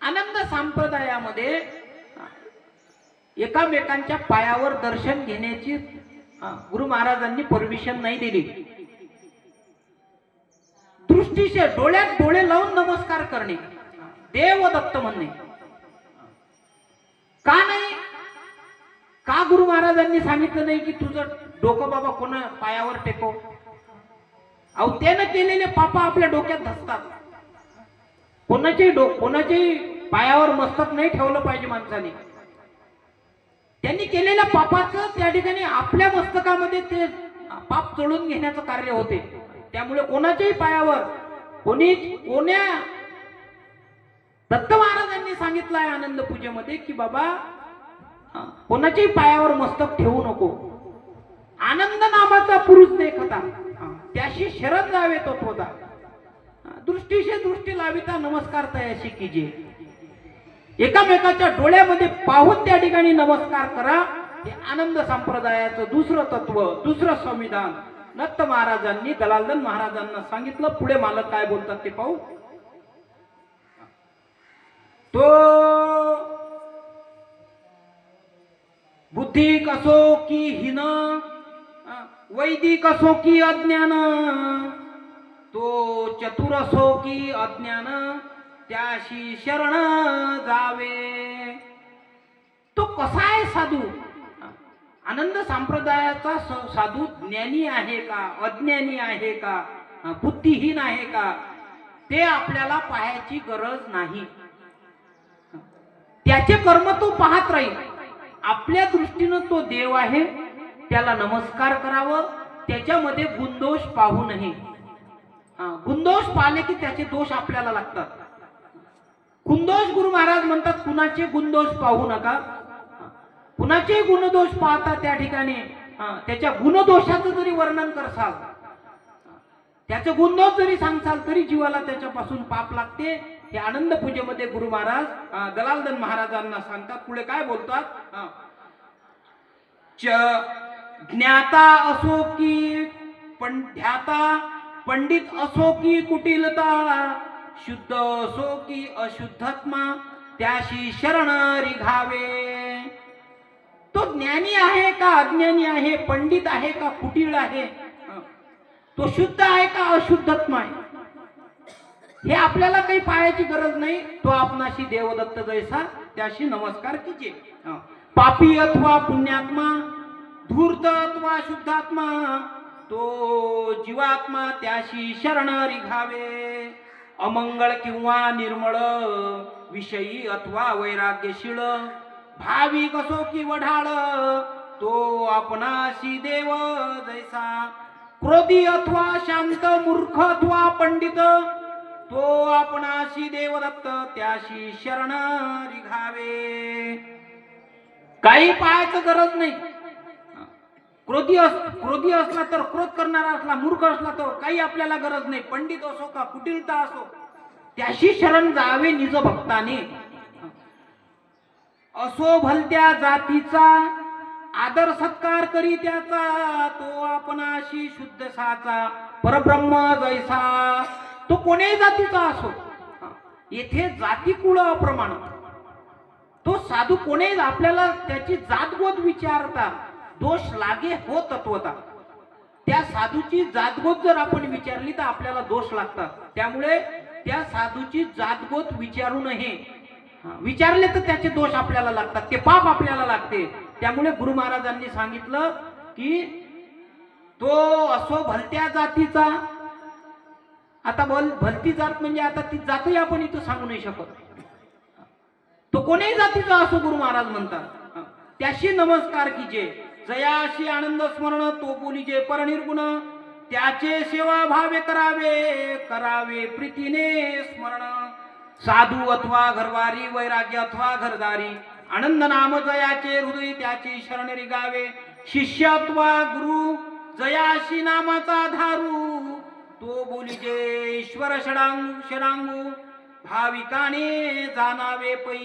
आनंद संप्रदायामध्ये एकामेकांच्या पायावर दर्शन घेण्याची गुरु महाराजांनी परमिशन नाही दिली. दृष्टीशे डोळ्यात डोळे लावून नमस्कार करणे, देवदत्त म्हणणे. का नाही? का गुरु महाराजांनी सांगितलं नाही की तुझं डोकं बाबा कोणा पायावर टेको. अहो त्यानं केलेले पाप आपल्या डोक्यात धसतात. कोणाच्याही पायावर मस्तक नाही ठेवलं पाहिजे माणसाने. त्यांनी केलेल्या पापाचं त्या ठिकाणी आपल्या मस्तकामध्ये ते पाप चढून घेण्याचं कार्य होते. त्यामुळे कोणाच्याही पायावर कोण्या दत्त महाराजांनी सांगितलं आहे आनंद पूजेमध्ये की बाबा कोणाच्याही पायावर मस्तक ठेवू नको. आनंद नामाचा पुरुष देखता त्याशी शरण जावे तो होता. दृष्टीशी दृष्टी लाविता नमस्कार तयाशी कीजे. एकामेकाच्या डोळ्यामध्ये पाहून त्या ठिकाणी नमस्कार करा. हे आनंद संप्रदायाचं दुसरं तत्व, दुसरं संविधान दत्त महाराजांनी दलालदन महाराजांना सांगितलं. पुढे मालक काय बोलतात ते पाहू. तो बुद्धिक असो की हीन, वैदिक असो की अज्ञान, तो चतुर असो की अज्ञान, त्याशी शरण जावे. तो कसा आहे साधू? आनंद संप्रदायाचा साधू ज्ञानी आहे का, अज्ञानी आहे का, बुद्धिहीन आहे का, ते आपल्याला पाहायची गरज नाही. त्याचे कर्म तो पाहत राहील. आपल्या दृष्टीनं तो देव आहे, त्याला नमस्कार करावं. त्याच्यामध्ये गुणदोष पाहू नये. गुणदोष पाहिले की त्याचे दोष आपल्याला लागतात. गुणदोष गुरु महाराज म्हणतात कुणाचे गुणदोष पाहू नका. कुणाचे गुणदोष पाहता त्या ठिकाणी त्याच्या गुणदोषाचं जरी वर्णन करसाल, त्याचे गुणदोष जरी सांगसाल तरी जीवाला त्याच्यापासून पाप लागते. हे आनंद पूजेमध्ये गुरु महाराज दलालदन महाराजांना सांगतात. पुढे काय बोलतात. ज्ञाता असो की ध्याता, पंडित असो की कुटिलता, शुद्ध असो की अशुद्धात्मा, त्याशी शरण रिघावे. तो ज्ञानी आहे का अज्ञानी आहे, पंडित आहे का कुटिल आहे, तो शुद्ध आहे का अशुद्धात्मा आहे, हे आपल्याला काही पाहायची गरज नाही. तो आपणाशी देवदत्त जैसा, त्याशी नमस्कार कीजिए. पापी अथवा पुण्यात्मा, धूर्त अथवा शुद्धात्मा, तो जीवात्मा, त्याशी शरण रिघावे. अमंगळ किंवा निर्मळ, विषयी अथवा वैराग्यशील, भाविक असो की वढाळ, तो आपणाशी देव जैसा. क्रोधी अथवा शांत, मूर्ख अथवा पंडित, तो आपणाशी देवदत्त, त्याशी शरण रिघावे. काही पाहायचं गरज नाही. क्रोधी असला तर, क्रोध करणारा असला, मूर्ख असला तर काही आपल्याला गरज नाही. पंडित असो का कुटिलता असो, त्याशी शरण जावे निज भक्ताने. असो भलत्या जातीचा, आदर सत्कार करी त्याचा, तो आपणाशी शुद्ध साचा, परब्रह्म जैसा. तो कोणीही जातीचा असो, येथे जाती कुळ अप्रमाण. तो साधू कोणीही आपल्याला त्याची जातगोत विचारता दोष लागे हो तत्वता. त्या साधूची जातगोत जर आपण विचारली तर आपल्याला दोष लागतात. त्यामुळे त्या साधूची जातगोत विचारू नये. विचारले तर त्याचे दोष आपल्याला लागतात, ते पाप आपल्याला लागते. त्यामुळे गुरु महाराजांनी सांगितलं की तो असो भलत्या जातीचा. आता भलती जात म्हणजे आता ती जातही आपण इथं सांगू नाही शकत. तो कोणीही जातीचा असो गुरु महाराज म्हणतात, त्याशी नमस्कार कीजे. जयाशी आनंद स्मरण, तो बोलीजे परनिर्गुण, त्याचे सेवा भावे करावे, करावे प्रीतीने स्मरण. साधू अथवा घरवारी, वैराग्य अथवा घरदारी, आनंद नाम जयाचे हृदय, त्याची शरण रिगावे. शिष्य अथवा गुरु, जयाशी नामाचा धारू, तो बोलीजे ईश्वर शरांगू, भाविकाने जाणावे पै.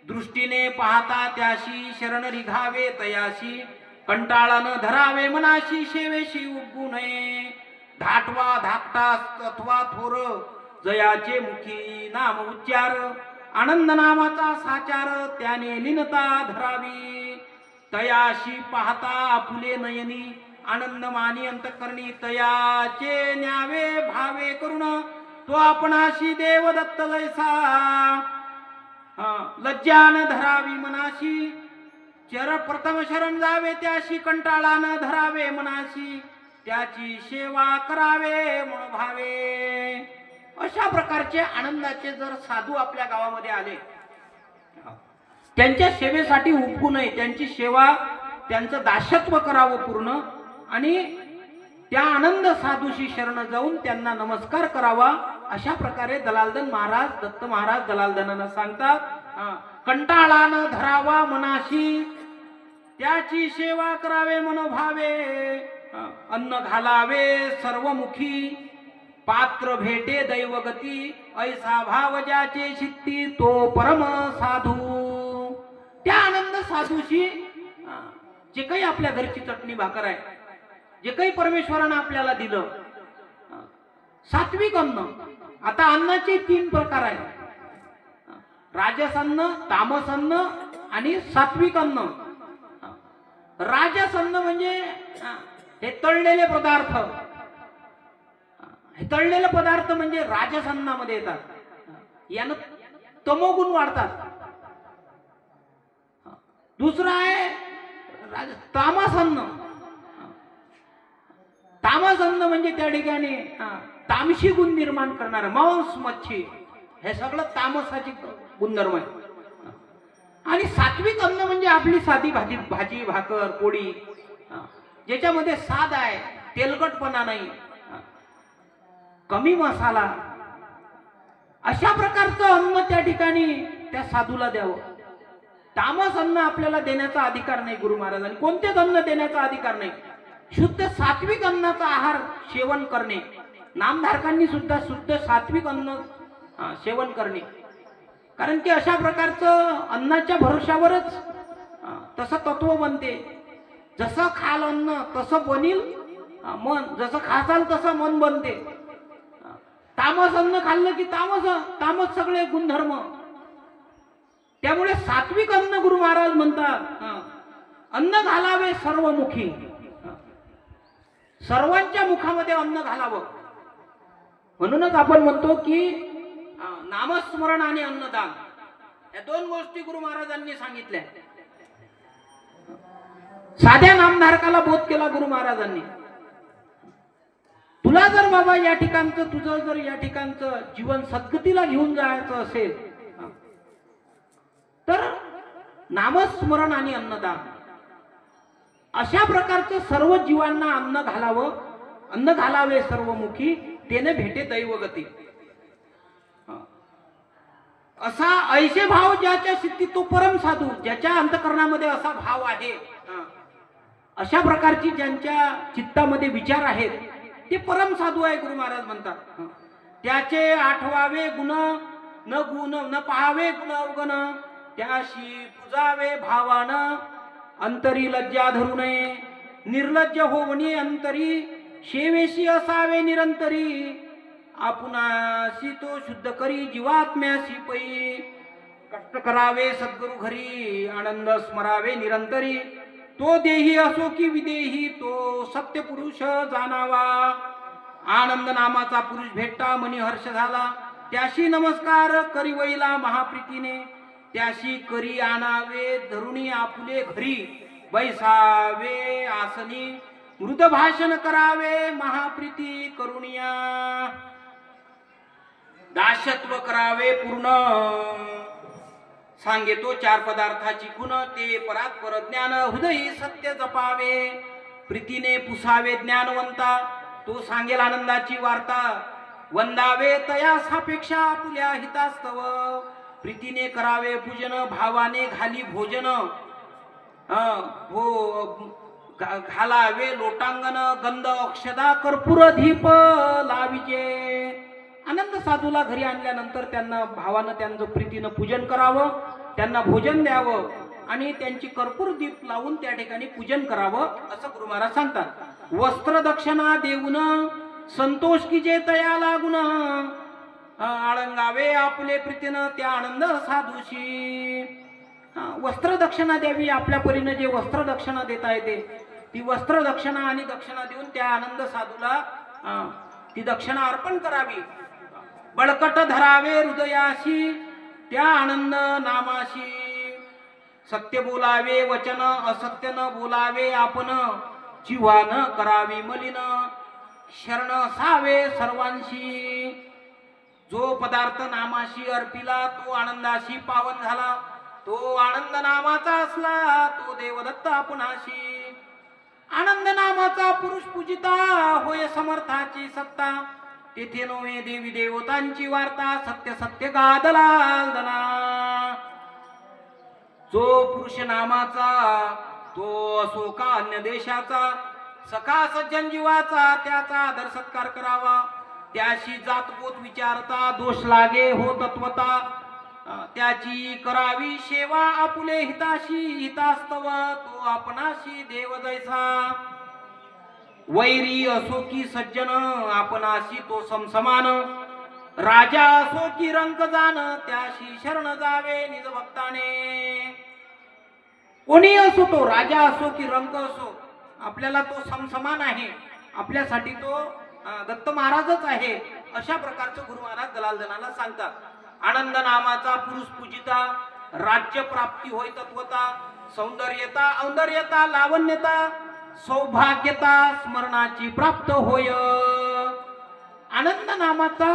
दृष्टीने पाहता त्याशी शरण रिघावे, तयाशी कंटाळा न धरावे मनाशी, सेवेशी उगू नये. धाटवा धाकटा अथवा थोर, जयाचे मुखी नाम उच्चार, आनंद नामाचा साचार, त्याने लीनता धरावी. तयाशी पाहता आपुले नयनी, आनंद मानी अंतकरणी, तयाचे न्यावे भावे करुण, तो आपणाशी देवदत्त जैसा. लज्जा न धरावी मनाशी, चर प्रथम शरण जावे त्याशी, कंटाळा न धरावे मनाशी. त्याची सेवा करावे मनोभावे. अशा प्रकारचे आनंदाचे जर साधू आपल्या गावामध्ये आले, त्यांच्या सेवेसाठी उपकू नये, त्यांची सेवा, त्यांचं दासत्व करावं पूर्ण, आणि त्या आनंद साधूशी शरण जाऊन त्यांना नमस्कार करावा. अशा प्रकारे दलालदन महाराज, दत्त महाराज दलालदनांना सांगतात. कंटाळा न धरावा मनाशी, त्याची सेवा करावे मनोभावे. अन्न घालावे सर्वमुखी, पात्र भेटे दैवगती. ऐसा भाव ज्याचे चित्ती, तो परम साधू. त्या आनंद साधूशी जे काही आपल्या घरची चटणी भाकर आहे, जे काही परमेश्वरानं आपल्याला दिलं, सात्विक अन्न. आता अन्नाचे 3 प्रकार आहेत: राजस अन्न, तामस अन्न आणि सात्विक अन्न. राजस अन्न म्हणजे हे तळलेले पदार्थ. हे तळलेले पदार्थ म्हणजे राजस अन्नामध्ये येतात. यानं तमोगुण वाढतात. दुसरं आहे तामस अन्न. तामस अन्न म्हणजे त्या ठिकाणी तामशी गुण निर्माण करणार, मांस मच्छी, हे सगळं तामसाची गुणधर्म आहे. आणि सात्विक अन्न म्हणजे आपली साधी भाजी भाकर पोळी, ज्याच्यामध्ये साध आहे, तेलकटपणा नाही, कमी मसाला. अशा प्रकारचं अन्न त्या ठिकाणी त्या साधूला द्यावं. तामस अन्न आपल्याला देण्याचा अधिकार नाही गुरु महाराजांनी, कोणतेच अन्न देण्याचा अधिकार नाही. शुद्ध सात्विक अन्नाचा आहार सेवन करणे, नामधारकांनी सुद्धा शुद्ध सात्विक अन्न सेवन करणे. कारण की अशा प्रकारचं अन्नाच्या भरोशावरच तसं तत्व बनते. जसं खाल अन्न तसं बनील मन, जसं खासाल तसं मन बनते. तामस अन्न खाल्लं की तामस सगळे गुणधर्म. त्यामुळे सात्विक अन्न गुरु महाराज म्हणतात, अन्न घालावे सर्वमुखी. सर्वांच्या मुखामध्ये अन्न घालावं. म्हणूनच आपण म्हणतो की नामस्मरण आणि अन्नदान या 2 गोष्टी गुरु महाराजांनी सांगितल्या. साध्या नामधारकाला बोध केला गुरु महाराजांनी. तुला जर बाबा या ठिकाणचं, तुझं जर या ठिकाणचं जीवन सद्गतीला घेऊन जायचं असेल तर नामस्मरण आणि अन्नदान अशा प्रकारचं सर्व जीवांना अन्न घालावं. अन्न घालावे सर्वमुखी, तेने भेटे दैवगती. असा ऐसे भाव ज्याच्या सिद्धीत तो परम साधू. ज्याच्या अंतकरणामध्ये असा भाव आहे, अशा प्रकारची ज्यांच्या चित्तामध्ये विचार आहेत, ते परम साधू आहे गुरु महाराज म्हणतात. त्याचे आठवावे गुण, न पाहावे गुण अवगण. त्याशी पूजावे भावानं, अंतरी लज्जा धरू नये. निर्लज्ज होवणी अंतरी, शेवेशी असावे निरंतरी. आपुनाशी तो शुद्ध करी, जीवात्म्याशी पै. कष्ट करावे सद्गुरु घरी, आनंद स्मरावे निरंतरी. तो देही असो की विदेही, तो सत्य पुरुष जाणावा. आनंद नामाचा पुरुष भेटता, मनी हर्ष झाला. त्याशी नमस्कार करी वैला महाप्रीतीने. त्याशी करी आणावे धरुणी आपुले घरी. बैसावे आसनी, मृद भाषण करावे महाप्रीती करुणिया. दासत्व करावे पूर्ण, सांगेतो 4 पदार्थाची गुण. ते परात्पर ज्ञान, हृदयी सत्य जपावे. प्रीतीने पुसावे ज्ञानवंता, तो सांगेल आनंदाची वार्ता. वंदावे तया सापेक्षा आपुल्या हितास्तव. प्रीतीने करावे पूजन, भावाने घाली भोजन. घालावे लोटांगण, गंध अक्षदा कर्पूर दीप लाविजे. आनंद साधूला घरी आणल्यानंतर त्यांना भावानं त्यांचं प्रीतीनं पूजन करावं, त्यांना भोजन द्यावं आणि त्यांची कर्पूर दीप लावून त्या ठिकाणी पूजन करावं, असं गुरु महाराज सांगतात. वस्त्र दक्षिणा देऊन, संतोष की जे तया लागून. आळंगावे आपले प्रीतीनं त्या आनंद साधूशी. वस्त्र दक्षिणा द्यावी. आपल्या परीनं जे वस्त्र दक्षिणा देता येते ती वस्त्र दक्षिणा आणि दक्षिणा देऊन त्या आनंद साधूला ती दक्षिणा अर्पण करावी. बळकट धरावे हृदयाशी, त्या आनंद नामाशी. सत्य बोलावे वचन, असत्य न बोलावे आपण. जीवा न करावी मलिन, शरण सावे सर्वांशी. जो पदार्थ नामाशी अर्पिला तो आनंदाशी पावन झाला. तो आनंद नामाचा असला तो देवदत्त आपणाशी. आनंद नामाचा पुरुष पूजिता होय समर्थाची सत्ता. तेथे नव्हे देवी देवतांची वार्ता, सत्य सत्य गादलालदना. जो पुरुष नामाचा तो असो का अन्य देशाचा, सखा सज्जन जीवाचा त्याचा आदर सत्कार करावा. त्याशी जातपोत विचारता, दोष लागे हो तत्वता. त्याची करावी सेवा, आपुले हिताशी हितास्तव तो आपणाशी देव जैसा. वैरी असो की सज्जन आपणाशी तो समसमान. राजा असो की रंक जाण त्याशी शरण जावे निज भक्ताने. कोणी असो तो, राजा असो की रंक असो, आपल्याला तो समसमान आहे. आपल्यासाठी तो दत्त महाराजच आहे. अशा प्रकारचं गुरु महाराज दलालजनाला सांगतात. आनंद नामाचा पुरुष पूजिता, राज्य प्राप्ती होय तत्वता. सौंदर्यता औंदर्यता लावण्यता, सौभाग्यता स्मरणाची प्राप्त होय. आनंद नामाचा,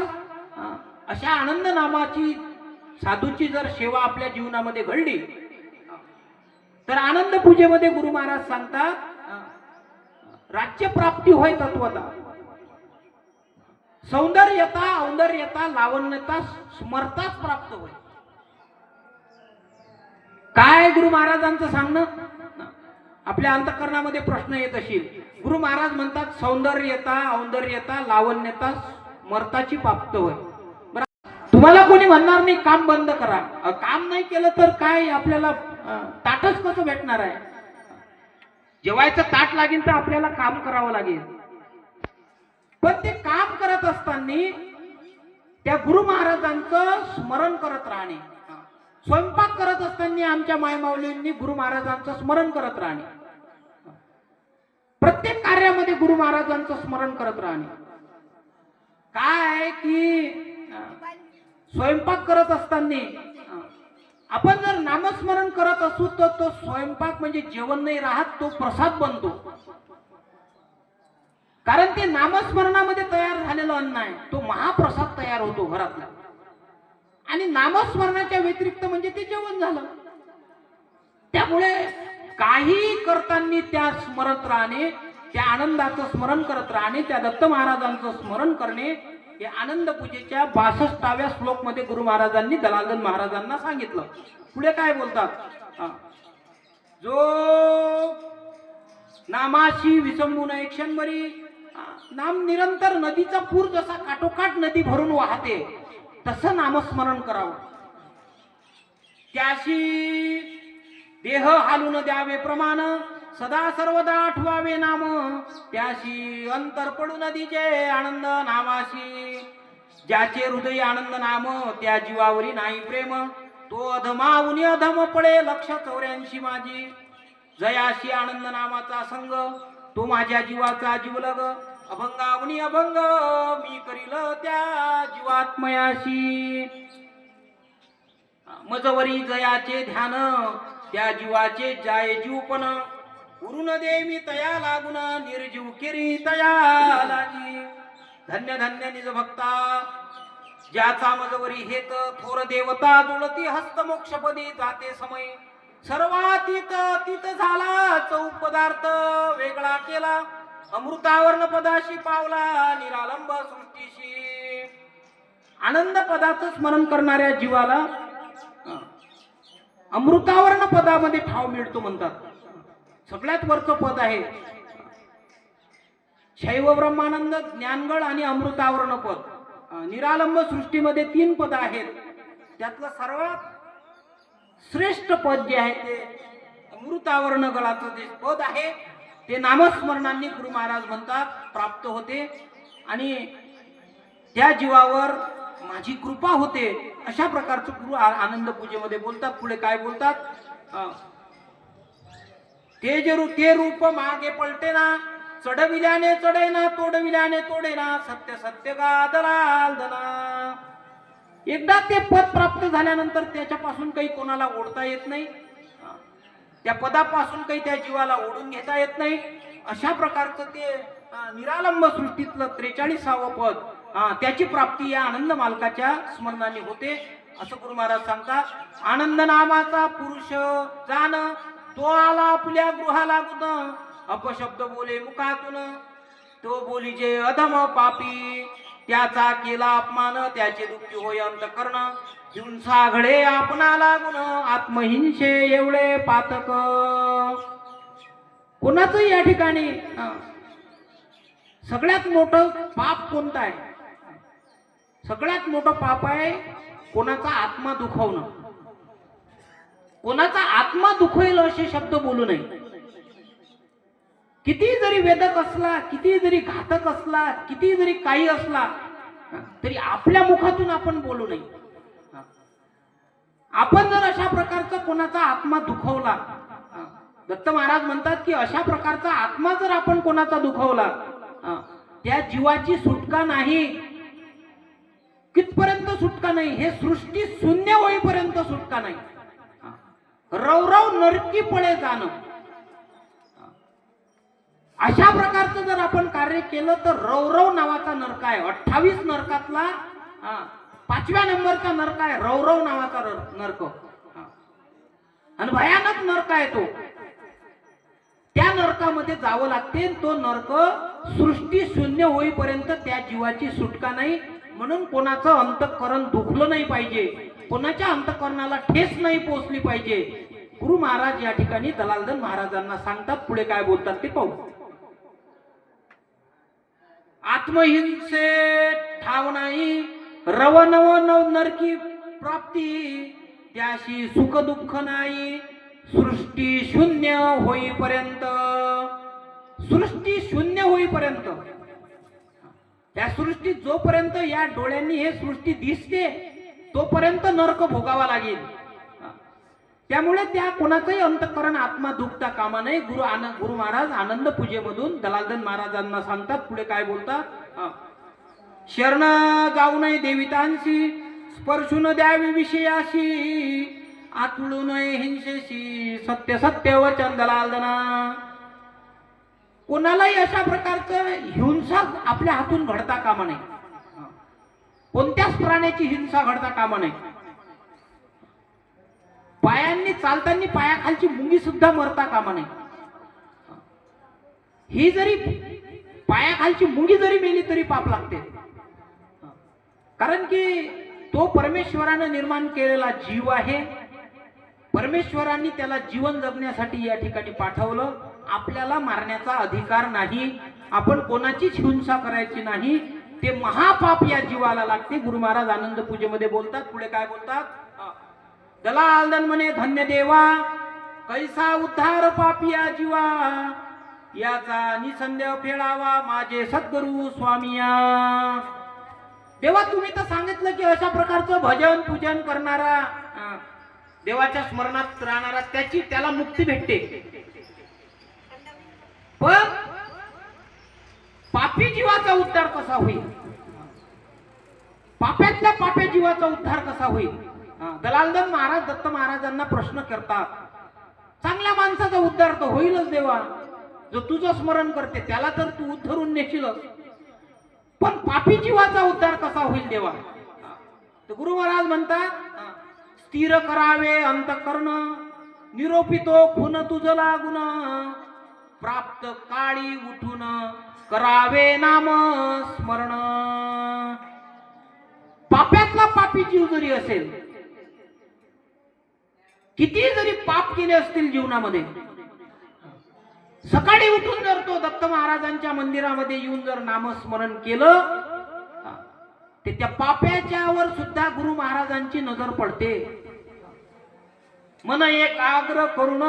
अशा आनंद नामाची साधूची जर सेवा आपल्या जीवनामध्ये घडली तर आनंद पूजेमध्ये गुरु महाराज सांगतात राज्य प्राप्ती होय तत्वता. सौंदर्यता औंदर्यता लावण्यता स्मरताच प्राप्त होय. काय गुरु महाराजांचं सांगणं? आपल्या अंतःकरणामध्ये प्रश्न येत असेल. गुरु महाराज म्हणतात सौंदर्यता औंदर्यता लावण्यता स्मरताची प्राप्त होय. बरं, तुम्हाला कोणी म्हणणार नाही काम बंद करा. काम नाही केलं तर काय आपल्याला ताटच कसं भेटणार आहे? जेवायचं ताट लागेल तर आपल्याला काम करावं लागेल. पण ते काम करत असताना त्या गुरु महाराजांचं स्मरण करत राहणे. स्वयंपाक करत असताना आमच्या मायमाऊलींनी गुरु महाराजांचं स्मरण करत राहणे. प्रत्येक कार्यामध्ये गुरु महाराजांचं स्मरण करत राहणे. काय की स्वयंपाक करत असताना आपण जर नामस्मरण करत असू तर तो स्वयंपाक म्हणजे जेवण नाही राहत, तो प्रसाद बनतो. कारण ते नामस्मरणामध्ये तयार झालेलं अन्न आहे, तो महाप्रसाद तयार होतो घरातला. आणि नामस्मरणाच्या व्यतिरिक्त म्हणजे ते जेवण झालं. त्यामुळे काही करताना त्या स्मरत राहणे, त्या आनंदाचं स्मरण करत राहणे, त्या दत्त महाराजांचं स्मरण करणे, हे आनंद पूजेच्या 62व्या श्लोक मध्ये गुरु महाराजांनी दलालदन महाराजांना सांगितलं. पुढे काय बोलतात? जो नामाशी विसंबून एक क्षणभरी, नाम निरंतर नदीचा पूर जसा काठोकाठ नदी भरून वाहते तसं नामस्मरण करावं. त्याशी देह हालून द्यावे प्रमाण, सदा सर्वदा आठवावे नाम. त्याशी अंतर पडू नदीचे आनंद नामाशी. ज्याचे हृदय आनंद नाम त्या जीवावरी नाही प्रेम, तो अधमाऊनी अधम पडे लक्ष 84 माझी. जयाशी आनंद नामाचा संग, तो माझ्या जीवाचा जीवलग. अभंगावनी अभंग मी करील त्या जीवात्मयाशी. मजवरी जयाचे ध्यान त्या जीवाचे जाय जीवपण. उरून देवी तया लागून निर्जीव केरी तया लागी. धन्य धन्य निज भक्ता ज्याचा मजवरी हेत. थोर देवता जुळती हस्त मोक्षपदी जाते समय. सर्वातीत तीत झाला चौक पदार्थ वेगळा केला. अमृतावर्ण पदाशी पावला निरालंब सृष्टीशी. आनंद पदाचं स्मरण करणाऱ्या जीवाला अमृतावर्ण पदामध्ये ठाव मिळतो म्हणतात. सगळ्यात वरचं पद आहे शैव ब्रह्मानंद, ज्ञानगळ आणि अमृतावर्ण पद. निरालंब सृष्टीमध्ये 3 पद आहेत. त्यातलं सर्वात श्रेष्ठ पद जे आहे ते अमृतावर्ण गळाचं जे पद आहे ते नामस्मरणांनी गुरु महाराज म्हणतात प्राप्त होते. आणि त्या जीवावर माझी कृपा होते. अशा प्रकारचं गुरु आनंद पूजेमध्ये बोलतात. पुढे काय बोलतात? ते रूप मागे पलटेना, चढविल्याने चढेना, तोडविल्याने तोडेना, सत्य सत्य गादलालदना. एकदा ते पद प्राप्त झाल्यानंतर त्याच्यापासून काही कोणाला ओढता येत नाही. त्या पदापासून काही त्या जीवाला ओढून घेता येत नाही. अशा प्रकारचं ते निरालंब सृष्टीतलं 43वे पद त्याची प्राप्ती या आनंद मालकाच्या स्मरणाने होते असं गुरु महाराज सांगतात. आनंद नामाचा पुरुष जाण तो आला आपल्या गृहाला गुण अपशब्द बोले मुखातून तो बोली जे अधम पापी त्याचा केला अपमान त्याचे दुःखी होय अंतकरण हिंसा घडे आपणा लागून आत्महिंसे एवढे पातक. कोणाचं या ठिकाणी सगळ्यात मोठं पाप कोणतं आहे? सगळ्यात मोठं पाप आहे कोणाचा आत्मा दुखवणं. कोणाचा आत्मा दुखवेल असे शब्द बोलू नये. किती जरी वेदक असला, किती जरी घातक असला, किती जरी काही असला तरी आपल्या मुखातून आपण बोलू नये. आपण जर अशा प्रकारचा कोणाचा आत्मा दुखवला, दत्त महाराज म्हणतात की अशा प्रकारचा आत्मा जर आपण कोणाचा दुखवला त्या जीवाची सुटका नाही. कितपर्यंत सुटका नाही? हे सृष्टी शून्य होईपर्यंत सुटका नाही. रवरव नरकी पळे जाणं. अशा प्रकारचं जर आपण कार्य केलं तर रवरव नावाचा नरक आहे. 28 नरकातला 5व्या नंबरचा नरक आहे रवरव नावाचा नरक. आणि भयानक नरक आहे तो. त्या नरकामध्ये जावं लागते. तो नरक सृष्टी शून्य होईपर्यंत त्या जीवाची सुटका नाही. म्हणून कोणाचं अंतःकरण दुखलं नाही पाहिजे, कोणाच्या अंतःकरणाला ठेस नाही पोचली पाहिजे. गुरु महाराज या ठिकाणी दलालधन महाराजांना सांगतात. पुढे काय बोलतात ते पाहू. आत्महिंसे ठाव नाही रवनव नरकी प्राप्ती त्याशी सुख दुःख नाही सृष्टी शून्य होईपर्यंत. सृष्टी शून्य होईपर्यंत त्या सृष्टीत जोपर्यंत या डोळ्यांनी हे सृष्टी दिसते तोपर्यंत नरक भोगावा लागेल. त्यामुळे त्या कोणाचंही अंतःकरण आत्मा दुखता कामा नये. गुरु महाराज आनंद पूजेमधून दलालधन महाराजांना सांगतात. पुढे काय बोलतात. शरण जाऊ नये देवितांशी स्पर्शून द्यावी विषयाशी आतुळू नये हिंसेशी सत्य सत्य वचन दलालधना. कोणालाही अशा प्रकारचं हिंसा आपल्या हातून घडता कामा नये. कोणत्याच प्राण्याची हिंसा घडता कामा नये. पायांनी चालताना पायाखालची मुंगी सुद्धा मरता कामा नये. ही जरी पायाखालची मुंगी जरी मेली तरी पाप लागते. कारण की तो परमेश्वरानं निर्माण केलेला जीव आहे. परमेश्वरांनी त्याला जीवन जगण्यासाठी या ठिकाणी पाठवलं. आपल्याला मारण्याचा अधिकार नाही. आपण कोणाचीच हिंसा करायची नाही. ते महापाप या जीवाला लागते. गुरु महाराज आनंद पूजेमध्ये बोलतात. पुढे काय बोलतात. दलालधन म्हणे धन्य देवा कैसा उद्धार पापिया जीवा याचा निसंदेह फेडावा माझे सद्गुरु स्वामिया. देवा तुम्ही तर सांगितलं की अशा प्रकारचं भजन पूजन करणारा देवाच्या स्मरणात राहणारा त्याला मुक्ती भेटते. पण पापी जीवाचा उद्धार कसा होईल? पाप्यातल्या पाप्या जीवाचा उद्धार कसा होईल? दलालधन महाराज दत्त महाराजांना प्रश्न करतात. चांगल्या माणसाचा उद्धार तर होईलच देवा. जो तुझं स्मरण करते त्याला तर तू उद्धरून नेशीलच. पण पापी जीवाचा उद्धार कसा होईल देवा? तर गुरु महाराज म्हणतात स्थिर करावे अंतःकरण निरोपितो खून तुझ लागून प्राप्त काळी उठून करावे नाम स्मरण. पाप्यातला पापी जीव जरी असेल, किती जरी पाप केले असतील जीवनामध्ये, सकाळी उठून जर तो दत्त महाराजांच्या मंदिरामध्ये येऊन जर नामस्मरण केलं ते त्या पाप्याच्यावर सुद्धा गुरु महाराजांची नजर पडते. मन एकाग्र करून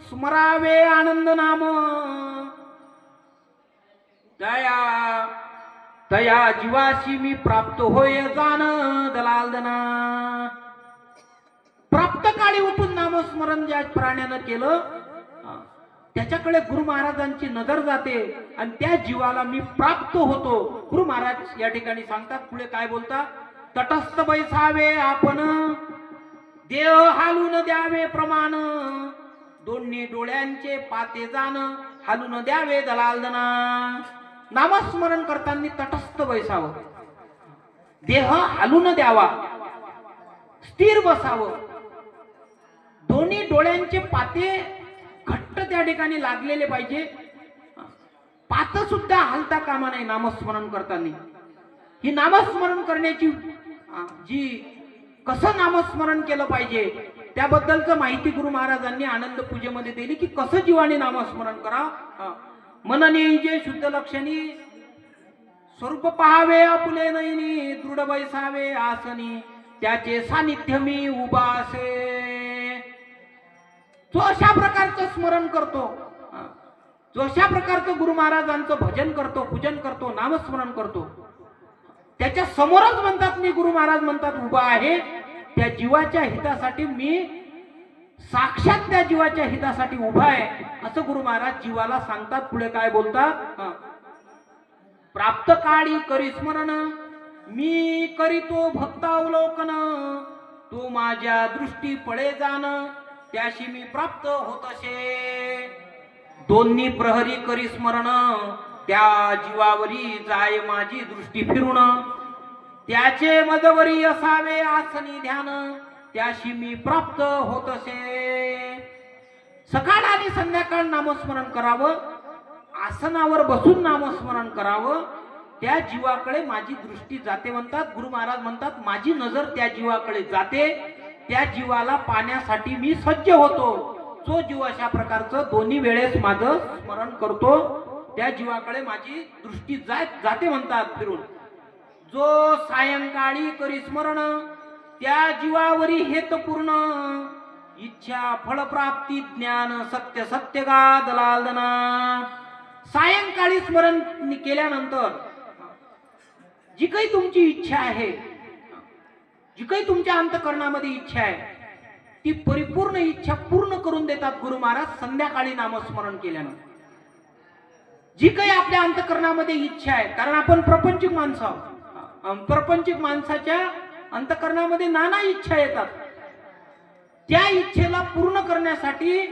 स्मरावे आनंद नाम दया तया जीवाशी मी प्राप्त होय जाण दलालधना. प्राप्त काळी उठून नामस्मरण ज्या प्राण्यानं केलं त्याच्याकडे गुरु महाराजांची नजर जाते आणि त्या जीवाला मी प्राप्त होतो. गुरु महाराज या ठिकाणी सांगतात. पुढे काय बोलतात. तटस्थ बैसावे आपण देह हालून द्यावे प्रमाण दोन्ही डोळ्यांचे पाते जाण हालून द्यावे दलालदना. नामस्मरण करताना तटस्थ बैसावं, देह हालून द्यावा, स्थिर बसावं. दोन्ही डोळ्यांचे पाते घट्ट त्या ठिकाणी लागलेले पाहिजे. पात सुद्धा हलता कामा नाही नामस्मरण करताना. ही नामस्मरण करण्याची जी कसं नामस्मरण केलं पाहिजे त्याबद्दलचं माहिती गुरु महाराजांनी आनंद पूजेमध्ये दिली की कसं जीवाने नामस्मरण करा. मनने जे शुद्ध लक्षणी स्वरूप पहावे आपुले नयनी दृढ बैसावे आसनी त्याचे सानिध्य मी उभासे. जो अशा प्रकारचं स्मरण करतो, जो अशा प्रकारचं गुरु महाराजांचं भजन करतो, पूजन करतो, नामस्मरण करतो, त्याच्या समोरच म्हणतात मी गुरु महाराज म्हणतात उभा आहे. त्या जीवाच्या हितासाठी मी साक्षात त्या जीवाच्या हितासाठी उभा आहे असं गुरु महाराज जीवाला सांगतात. पुढे काय बोलतात, प्राप्त काळी करी स्मरण मी करीतो भक्तावलोकन तो माझ्या दृष्टी पळे जाण त्याशी मी प्राप्त होत असे. दोन्ही प्रहरी करी स्मरण त्या जीवावरी जाय माझी दृष्टी फिरून त्याचे मजवरी असावे आसनी ध्यान त्याशी मी प्राप्त होत असे. सकाळ आणि संध्याकाळ नामस्मरण करावं, आसनावर बसून नामस्मरण करावं. त्या जीवाकडे माझी दृष्टी जाते म्हणतात गुरु महाराज म्हणतात माझी नजर त्या जीवाकडे जाते. त्या जीवाला पाहण्यासाठी मी सज्ज होतो. जो जीव अशा प्रकारचं दोन्ही वेळेस माझं स्मरण करतो त्या जीवाकडे माझी दृष्टी जाते म्हणतात फिरून. जो सायंकाळी करी स्मरण त्या जीवावरी हेतपूर्ण इच्छा फळप्राप्ती ज्ञान सत्य सत्य गा दलालदना. सायंकाळी स्मरण केल्यानंतर जी काही तुमची इच्छा आहे, जी काही तुमच्या अंतःकरणामध्ये इच्छा आहे ती परिपूर्ण इच्छा पूर्ण करून देतात गुरु महाराज संध्याकाळी नामस्मरण केल्यानं. जी काही आपल्या अंतःकरणामध्ये इच्छा आहे, कारण आपण प्रपंचिक माणसं आहोत, प्रपंचिक माणसाच्या अंतःकरणामध्ये नाना इच्छा येतात. त्या इच्छेला पूर्ण करण्यासाठी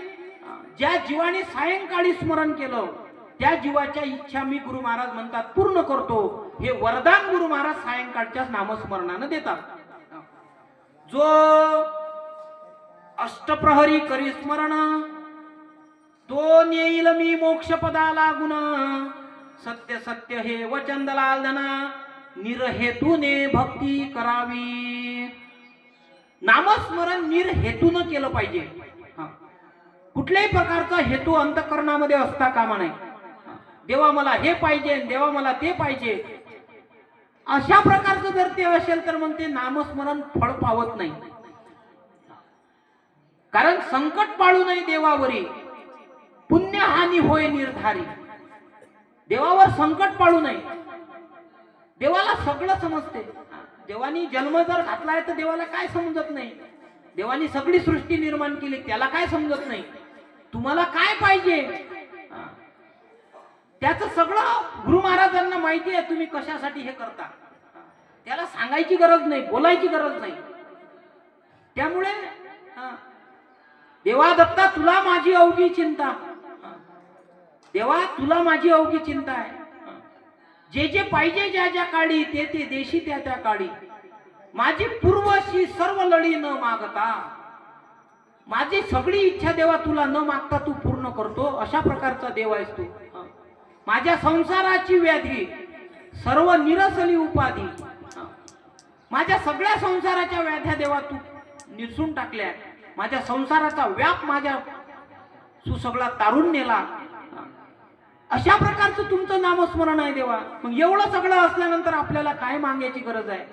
ज्या जीवाने सायंकाळी स्मरण केलं त्या जीवाच्या इच्छा मी गुरु महाराज म्हणतात पूर्ण करतो. हे वरदान गुरु महाराज सायंकाळच्या नामस्मरणानं देतात. जो अष्टप्रहरी करी स्मरण तो नेईल मी मोक्षपदा लागून सत्य सत्य हे वचन दलालदना निर्हेतूने भक्ती करावी. नामस्मरण निर्हेतून केलं पाहिजे. कुठल्याही प्रकारचा हेतू अंतःकरणामध्ये असता कामा नाही. देवा मला हे पाहिजे, देवा मला ते पाहिजे, अशा प्रकारचं जर ते असेल तर मग ते नामस्मरण फळ पावत नाही. कारण संकट पाळू नये देवावरी पुण्यहानी होय निर्धारी. देवावर संकट पाळू नये. देवाला सगळं समजते. देवानी जन्म जर घातलाय तर देवाला काय समजत नाही. देवानी सगळी सृष्टी निर्माण केली त्याला काय समजत नाही. तुम्हाला काय पाहिजे त्याचं सगळं गुरु महाराजांना माहिती आहे. तुम्ही कशासाठी हे करता त्याला सांगायची गरज नाही, बोलायची गरज नाही. त्यामुळे देवा दत्ता तुला माझी अवघी चिंता, देवा तुला माझी अवघी चिंता आहे. जे जे पाहिजे ज्या ज्या काळी ते ते देशी त्या त्या काळी माझी पूर्वशी सर्व लढी न मागता माझी सगळी इच्छा देवा तुला न मागता तू पूर्ण करतो. अशा प्रकारचा देव आहेस तू. माझ्या संसाराची व्याधी सर्व निरसली उपाधी, माझ्या सगळ्या संसाराच्या व्याध्या देवा तू निरसून टाकल्या. माझ्या संसाराचा व्याप माझ्या तू सगळा तारून नेला. अशा प्रकारचं तुमचं नामस्मरण आहे देवा. मग एवढं सगळं असल्यानंतर आपल्याला काय मागायची गरज आहे.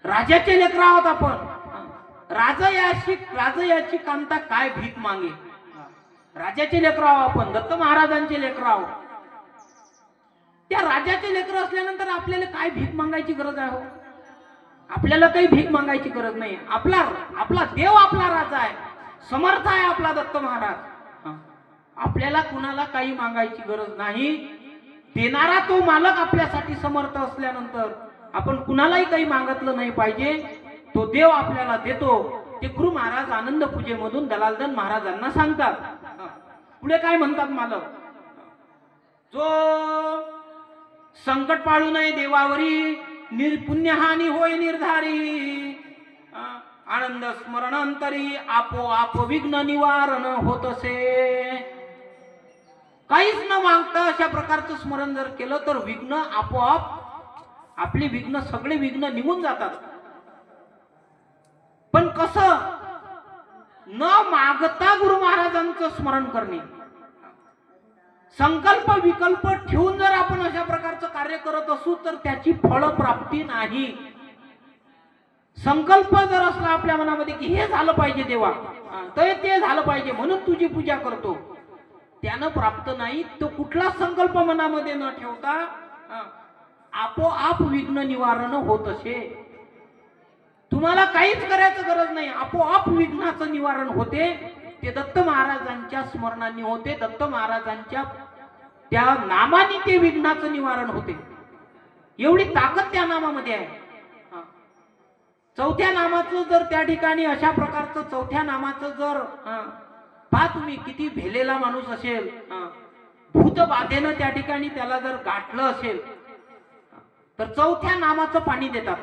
राजाचे लेकर आहोत आपण. राजयाची कांता काय भीक मागे. राजाचे लेकर आहोत आपण, दत्त महाराजांचे लेकर आहोत. त्या राजाचे लेकर असल्यानंतर आपल्याला काय भीक मागायची गरज आहे हो. आपल्याला काही भीक मागायची गरज नाही. आपला देव आपला राजा आहे, समर्थ आहे आपला दत्त महाराज. आपल्याला कुणाला काही मागायची गरज नाही. देणारा तो मालक आपल्यासाठी समर्थ असल्यानंतर आपण कुणालाही काही मागितलं नाही पाहिजे. तो देव आपल्याला देतो. ते गुरु महाराज आनंद पूजेमधून दलालधन महाराजांना सांगतात. पुढे काय म्हणतात मालक, जो संकट पाळू नये देवावरी, पुण्यहानी होय निर्धारी. आनंद स्मरणांतरी आपोआप विघ्न निवारण होतसे. काहीच न मागता अशा प्रकारचं स्मरण जर केलं तर विघ्न आपोआप, आपले विघ्न, सगळे विघ्न निघून जातात. पण कसं, न मागता गुरु महाराजांचं स्मरण करणे. संकल्प विकल्प ठेवून जर आपण अशा प्रकारचं कार्य करत असू तर त्याची फळप्राप्ती नाही. संकल्प जर असला आपल्या मनामध्ये की हे झालं पाहिजे देवा, तर ते झालं पाहिजे म्हणून तुझी पूजा करतो, त्यानं प्राप्त नाही. तो कुठला संकल्प मनामध्ये न ठेवता आपोआप विघ्न निवारण होत असे. तुम्हाला काहीच करायचं गरज नाही, आपोआप विघ्नाचं निवारण होते. ते दत्त महाराजांच्या स्मरणाने होते, दत्त महाराजांच्या त्या नामाने ते विघ्नाचं निवारण होते. एवढी ताकद त्या नामामध्ये आहे. चौथ्या नामाचं जर त्या ठिकाणी अशा प्रकारचं चौथ्या नामाचं जर पहा तुम्ही, किती भेलेला माणूस असेल, भूतबाधेनं त्या ठिकाणी त्याला जर गाठलं असेल तर चौथ्या नामाचं पाणी देतात.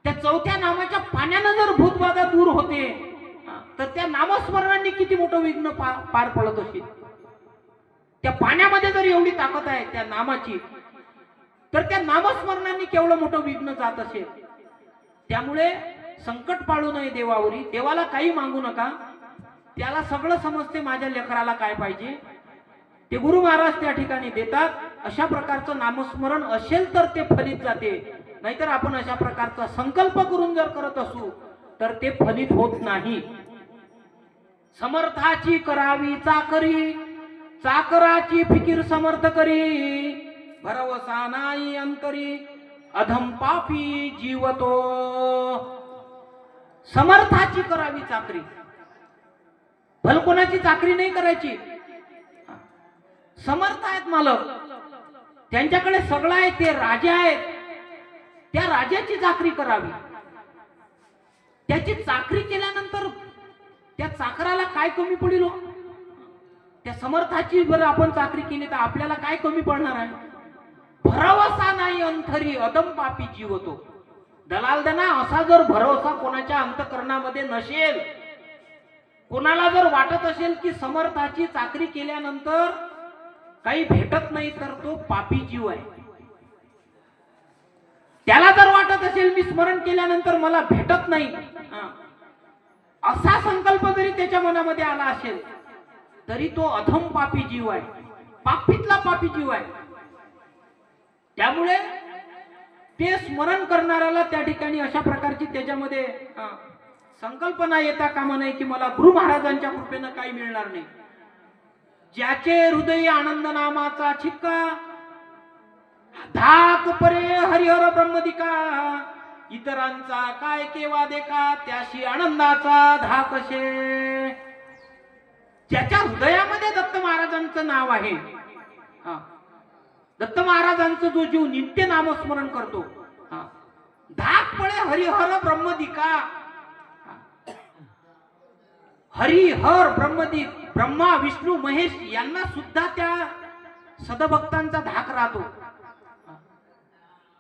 त्या चौथ्या नामाच्या पाण्यानं जर भूतबाधा दूर होते तर त्या नामस्मरणाने किती मोठं विघ्न पार पडत असेल. त्या पाण्यामध्ये जर एवढी ताकद आहे त्या नामाची, तर त्या नामस्मरणाने केवढं मोठं विघ्न जात असेल. त्यामुळे संकट पाळू नये देवावरी, देवाला काही मागू नका, त्याला सगळं समजते माझ्या लेकराला काय पाहिजे, ते गुरु महाराज त्या ठिकाणी देतात. अशा प्रकारचं नामस्मरण असेल तर ते फलित जाते, नाहीतर आपण अशा प्रकारचा संकल्प करून जर करत असू तर ते फलित होत नाही. समर्थाची करावी चाकरी, चाकराची फिकीर समर्थ करी. भरवसा नाही अंतरी, अधम पापी जीवतो. समर्थाची करावी चाकरी, भल कोणाची चाकरी नाही करायची. समर्थ आहेत मालक, त्यांच्याकडे सगळं आहे, ते राजा आहेत, त्या राजाची चाकरी करावी. त्याची चाकरी केल्यानंतर त्या चाकराला काय कमी पडेल? त्या समर्थाची जर आपण चाकरी केली तर आपल्याला काय कमी पडणार आहे? भरवसा नाही अंतरी, अदम पापी जीवतो. दलालदना असा जर भरोसा कोणाच्या अंतकरणामध्ये नसेल, कोणाला जर वाटत असेल की समर्थाची चाकरी केल्यानंतर काही भेटत नाही तर तो पापी जीव आहे. त्याला जर वाटत असेल मी स्मरण केल्यानंतर मला भेटत नाही, असा संकल्प जरी त्याच्या मनामध्ये आला असेल तरी तो अधम पापी जीव आहे, पापीतला पापी जीव आहे. त्यामुळे ते स्मरण करणाऱ्याला त्या ठिकाणी अशा प्रकारची त्याच्यामध्ये संकल्पना येता कामा नये की मला गुरु महाराजांच्या कृपेनं काही मिळणार नाही. ज्याचे हृदय आनंद नामाचा छिक्का, धाक परे हरिहर ब्रह्मदिका. इतरांचा काय केवा देखा, त्याशी आनंदाचा धाक शे. ज्याच्या हृदयामध्ये दत्त महाराजांचं नाव आहे, दत्त महाराजांचं जो जीव नित्य नामस्मरण करतो, धाक पळे हरिहर ब्रह्मदिका. हरिहर ब्रह्मदिक, ब्रह्मा विष्णू महेश यांना सुद्धा त्या सदभक्तांचा धाक राहतो.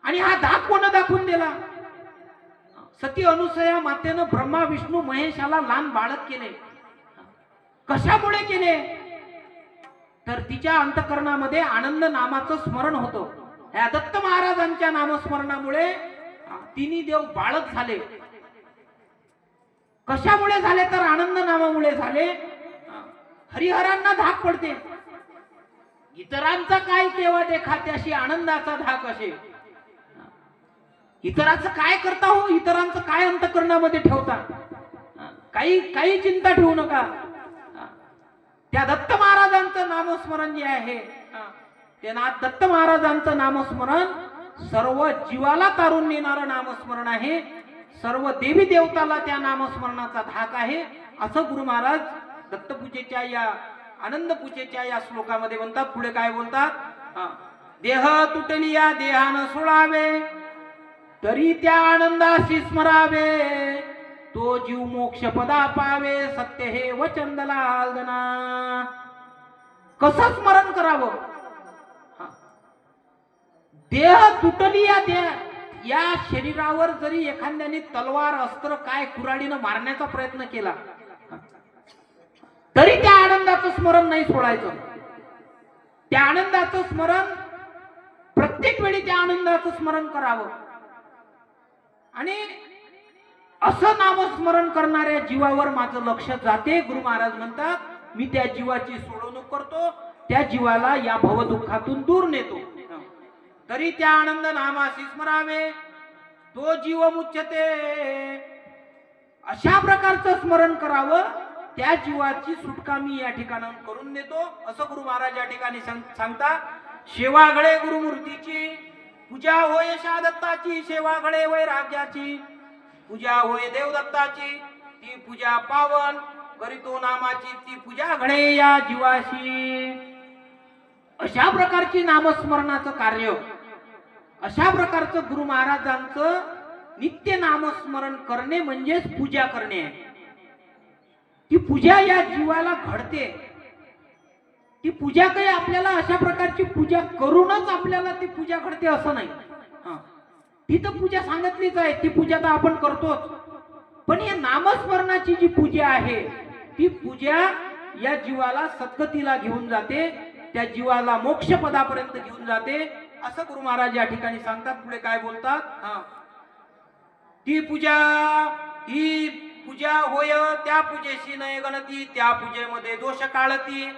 आणि हा धाक कोण दाखवून दिला? सती अनुसया मातेनं ब्रह्मा विष्णू महेशाला लहान बाळक केले. कशामुळे केले? तर तिच्या अंतकरणामध्ये आनंद नामाचं स्मरण होतं. ह्या दत्त महाराजांच्या नामस्मरणामुळे तिन्ही देव बाळक झाले. कशामुळे झाले? तर आनंद नामामुळे झाले. हरिहरांना धाक पडते, इतरांचा काय केव्हा देखा, त्याशी आनंदाचा धाक असे. इतरांचं काय करता हो, इतरांचं काय अंतकरणामध्ये ठेवता, काही चिंता ठेवू नका. त्या दत्त महाराजांचं नामस्मरण जे आहे, ते दत्त महाराजांचं नामस्मरण सर्व जीवाला तारून नेणारं नामस्मरण आहे. सर्व देवी देवताला त्या नामस्मरणाचा धाक आहे, असं गुरु महाराज दत्तपूजेच्या या आनंद पूजेच्या या श्लोकामध्ये म्हणतात. पुढे काय बोलतात? देह तुटली या देहानं सोडावे, तरी त्या आनंदाशी स्मरावे. तो जीव मोक्ष पदा पावे, सत्य हे वचन दलालदना. कसं स्मरण करावं? देह तुटली या शरीरावर जरी एखाद्याने तलवार अस्त्र काय कुऱ्हाडीनं मारण्याचा प्रयत्न केला तरी त्या आनंदाचं स्मरण नाही सोडायचं. त्या आनंदाचं स्मरण प्रत्येक वेळी त्या आनंदाचं स्मरण करावं. आणि असं नामस्मरण करणाऱ्या जीवावर माझं लक्ष जाते. गुरु महाराज म्हणतात मी त्या जीवाची सोडवणूक करतो, त्या जीवाला या भवदुःखातून दूर नेतो. तरी त्या आनंद नामाशी स्मरावे, तो जीव मुच्यते. अशा प्रकारचं स्मरण करावं, त्या जीवाची सुटका मी या ठिकाणी करून देतो, असं गुरु महाराज या ठिकाणी सांगतात. सेवा घडे गुरुमूर्तीची, पूजा होय शादत्ताची, सेवा घडे वैराग्याची, पूजा होय देवदत्ताची, ती पूजा पावन करीतो नामाची, ती पूजा घडे या जीवाशी. अशा प्रकारची नामस्मरणाचं कार्य, अशा प्रकारचं गुरु महाराजांचं नित्य नामस्मरण करणे म्हणजेच पूजा करणे आहे. ती पूजा या जीवाला घडते. ती पूजा काही आपल्याला अशा प्रकारची पूजा करूनच आपल्याला ती पूजा घडते असं नाही. ती तर पूजा सांगितलीच आहे, ती पूजा तर आपण करतोच. पण या नामस्मरणाची जी पूजा आहे ती पूजा या जीवाला सद्गतीला घेऊन जाते, त्या जीवाला मोक्ष पदापर्यंत घेऊन जाते, असं गुरु महाराज या ठिकाणी सांगतात. पुढे काय बोलतात? ती पूजा ही पूजा होय त्या पूजेशी नय गणती, त्या पूजेमध्ये दोष काळती,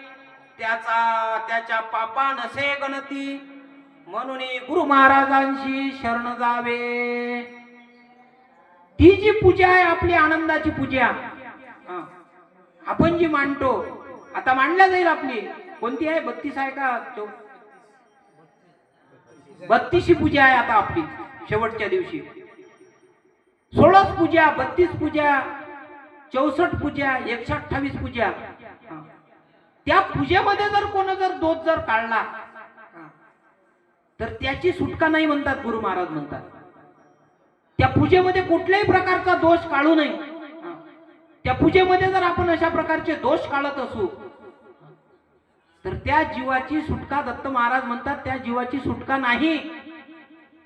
त्याच्या पापा नसे गणती, म्हणून गुरु महाराजांशी शरण जावे. ती जी पूजा आहे आपली आनंदाची पूजा, आपण जी मांडतो, आता मांडल्या जाईल आपली कोणती आहे? 32 आहे का? 32शी पूजा आहे आता आपली शेवटच्या दिवशी. 16 पूजा, 32 पूजा, 64 पूजा, 128 पूजा. त्या पूजेमध्ये जर कोण दोष जर काढला तर त्याची सुटका नाही म्हणतात गुरु महाराज म्हणतात. त्या पूजेमध्ये कुठल्याही प्रकारचा दोष काढू नये. त्या पूजेमध्ये जर आपण अशा प्रकारचे दोष काढत असू तर त्या जीवाची सुटका, दत्त महाराज म्हणतात त्या जीवाची सुटका नाही.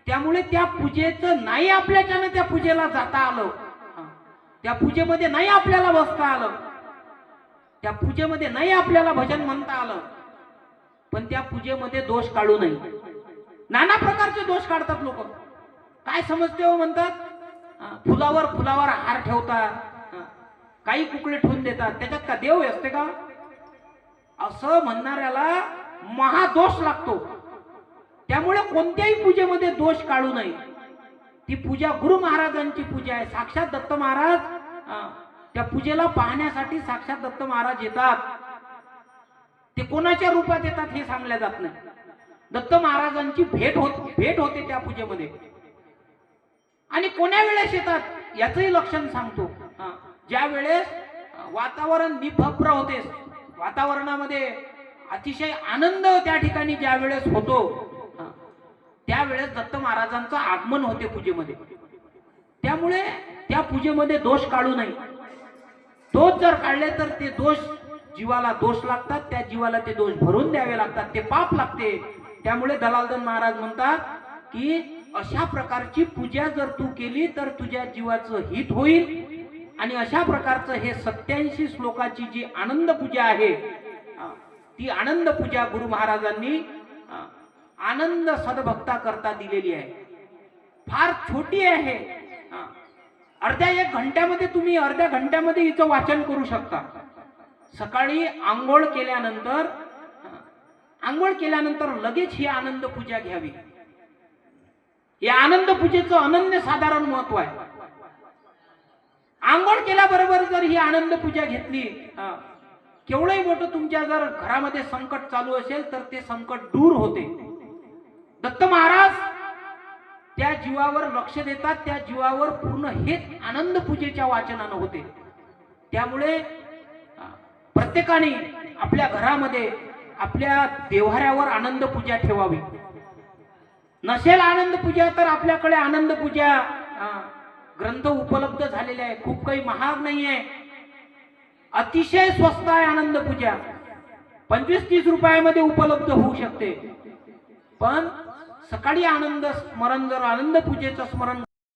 त्यामुळे त्या पूजेचं नाही आपल्याच्यानं त्या पूजेला जाता आलं, त्या पूजेमध्ये नाही आपल्याला बसता आलं, त्या पूजेमध्ये नाही आपल्याला भजन म्हणता आलं, पण त्या पूजेमध्ये दोष काढू नये. नाना प्रकारचे दोष काढतात लोक. काय समजते हो म्हणतात? फुलावर हार ठेवतात, काही कुकडे ठेवून देतात, त्याच्यात का देव असते का? असं म्हणणाऱ्याला महादोष लागतो. त्यामुळे कोणत्याही पूजेमध्ये दोष काढू नये. ती पूजा गुरु महाराजांची पूजा आहे. साक्षात दत्त महाराज त्या पूजेला पाहण्यासाठी साक्षात दत्त महाराज येतात. ते कोणाच्या रूपात येतात हे सांगल्या जात नाही. दत्त महाराजांची भेट होते त्या पूजेमध्ये. आणि कोण्या वेळेस येतात याचंही लक्षण सांगतो. ज्या वेळेस वातावरण निभ्र होते, वातावरणामध्ये अतिशय आनंद त्या ठिकाणी ज्या वेळेस होतो त्यावेळेस दत्त महाराजांचं आगमन होते पूजेमध्ये. त्यामुळे त्या पूजेमध्ये दोष काढू नये. दोष जर काढले तर ते दोष जीवाला दोष लागतात, त्या जीवाला ते दोष भरून द्यावे लागतात, ते पाप लागते. त्यामुळे दलालदन महाराज म्हणतात की अशा प्रकारची पूजा जर तू केली तर तुझ्या जीवाचं हित होईल. आणि अशा प्रकारचं हे 87 श्लोकाची जी आनंद पूजा आहे ती आनंद पूजा गुरु महाराजांनी आनंद सद्भक्ता करता दिलेली आहे. फार छोटी आहे. अर्ध्या 1 घंट्यामध्ये तुम्ही अर्ध्या घंट्यामध्ये हिचं वाचन करू शकता. सकाळी आंघोळ केल्यानंतर लगेच ही आनंद पूजा घ्यावी. या आनंद पूजेचं अनन्य साधारण महत्व आहे. आंघोळ केल्याबरोबर जर ही आनंद पूजा घेतली, केवढंही मोठं तुमच्या जर घरामध्ये संकट चालू असेल तर ते संकट दूर होते. दत्त महाराज त्या जीवावर लक्ष देतात, त्या जीवावर पूर्ण हेच आनंद पूजेच्या वाचनानं होते. त्यामुळे प्रत्येकाने आपल्या घरामध्ये आपल्या देव्हाऱ्यावर आनंद पूजा ठेवावी. नसेल आनंद पूजा तर आपल्याकडे आनंद पूजा ग्रंथ उपलब्ध झालेले आहे, खूप काही महाग नाही आहे, अतिशय स्वस्त आहे. आनंद पूजा 25-30 रुपयामध्ये उपलब्ध होऊ शकते. पण सकाळी आनंद स्मरण, जर आनंद पूजेचं स्मरण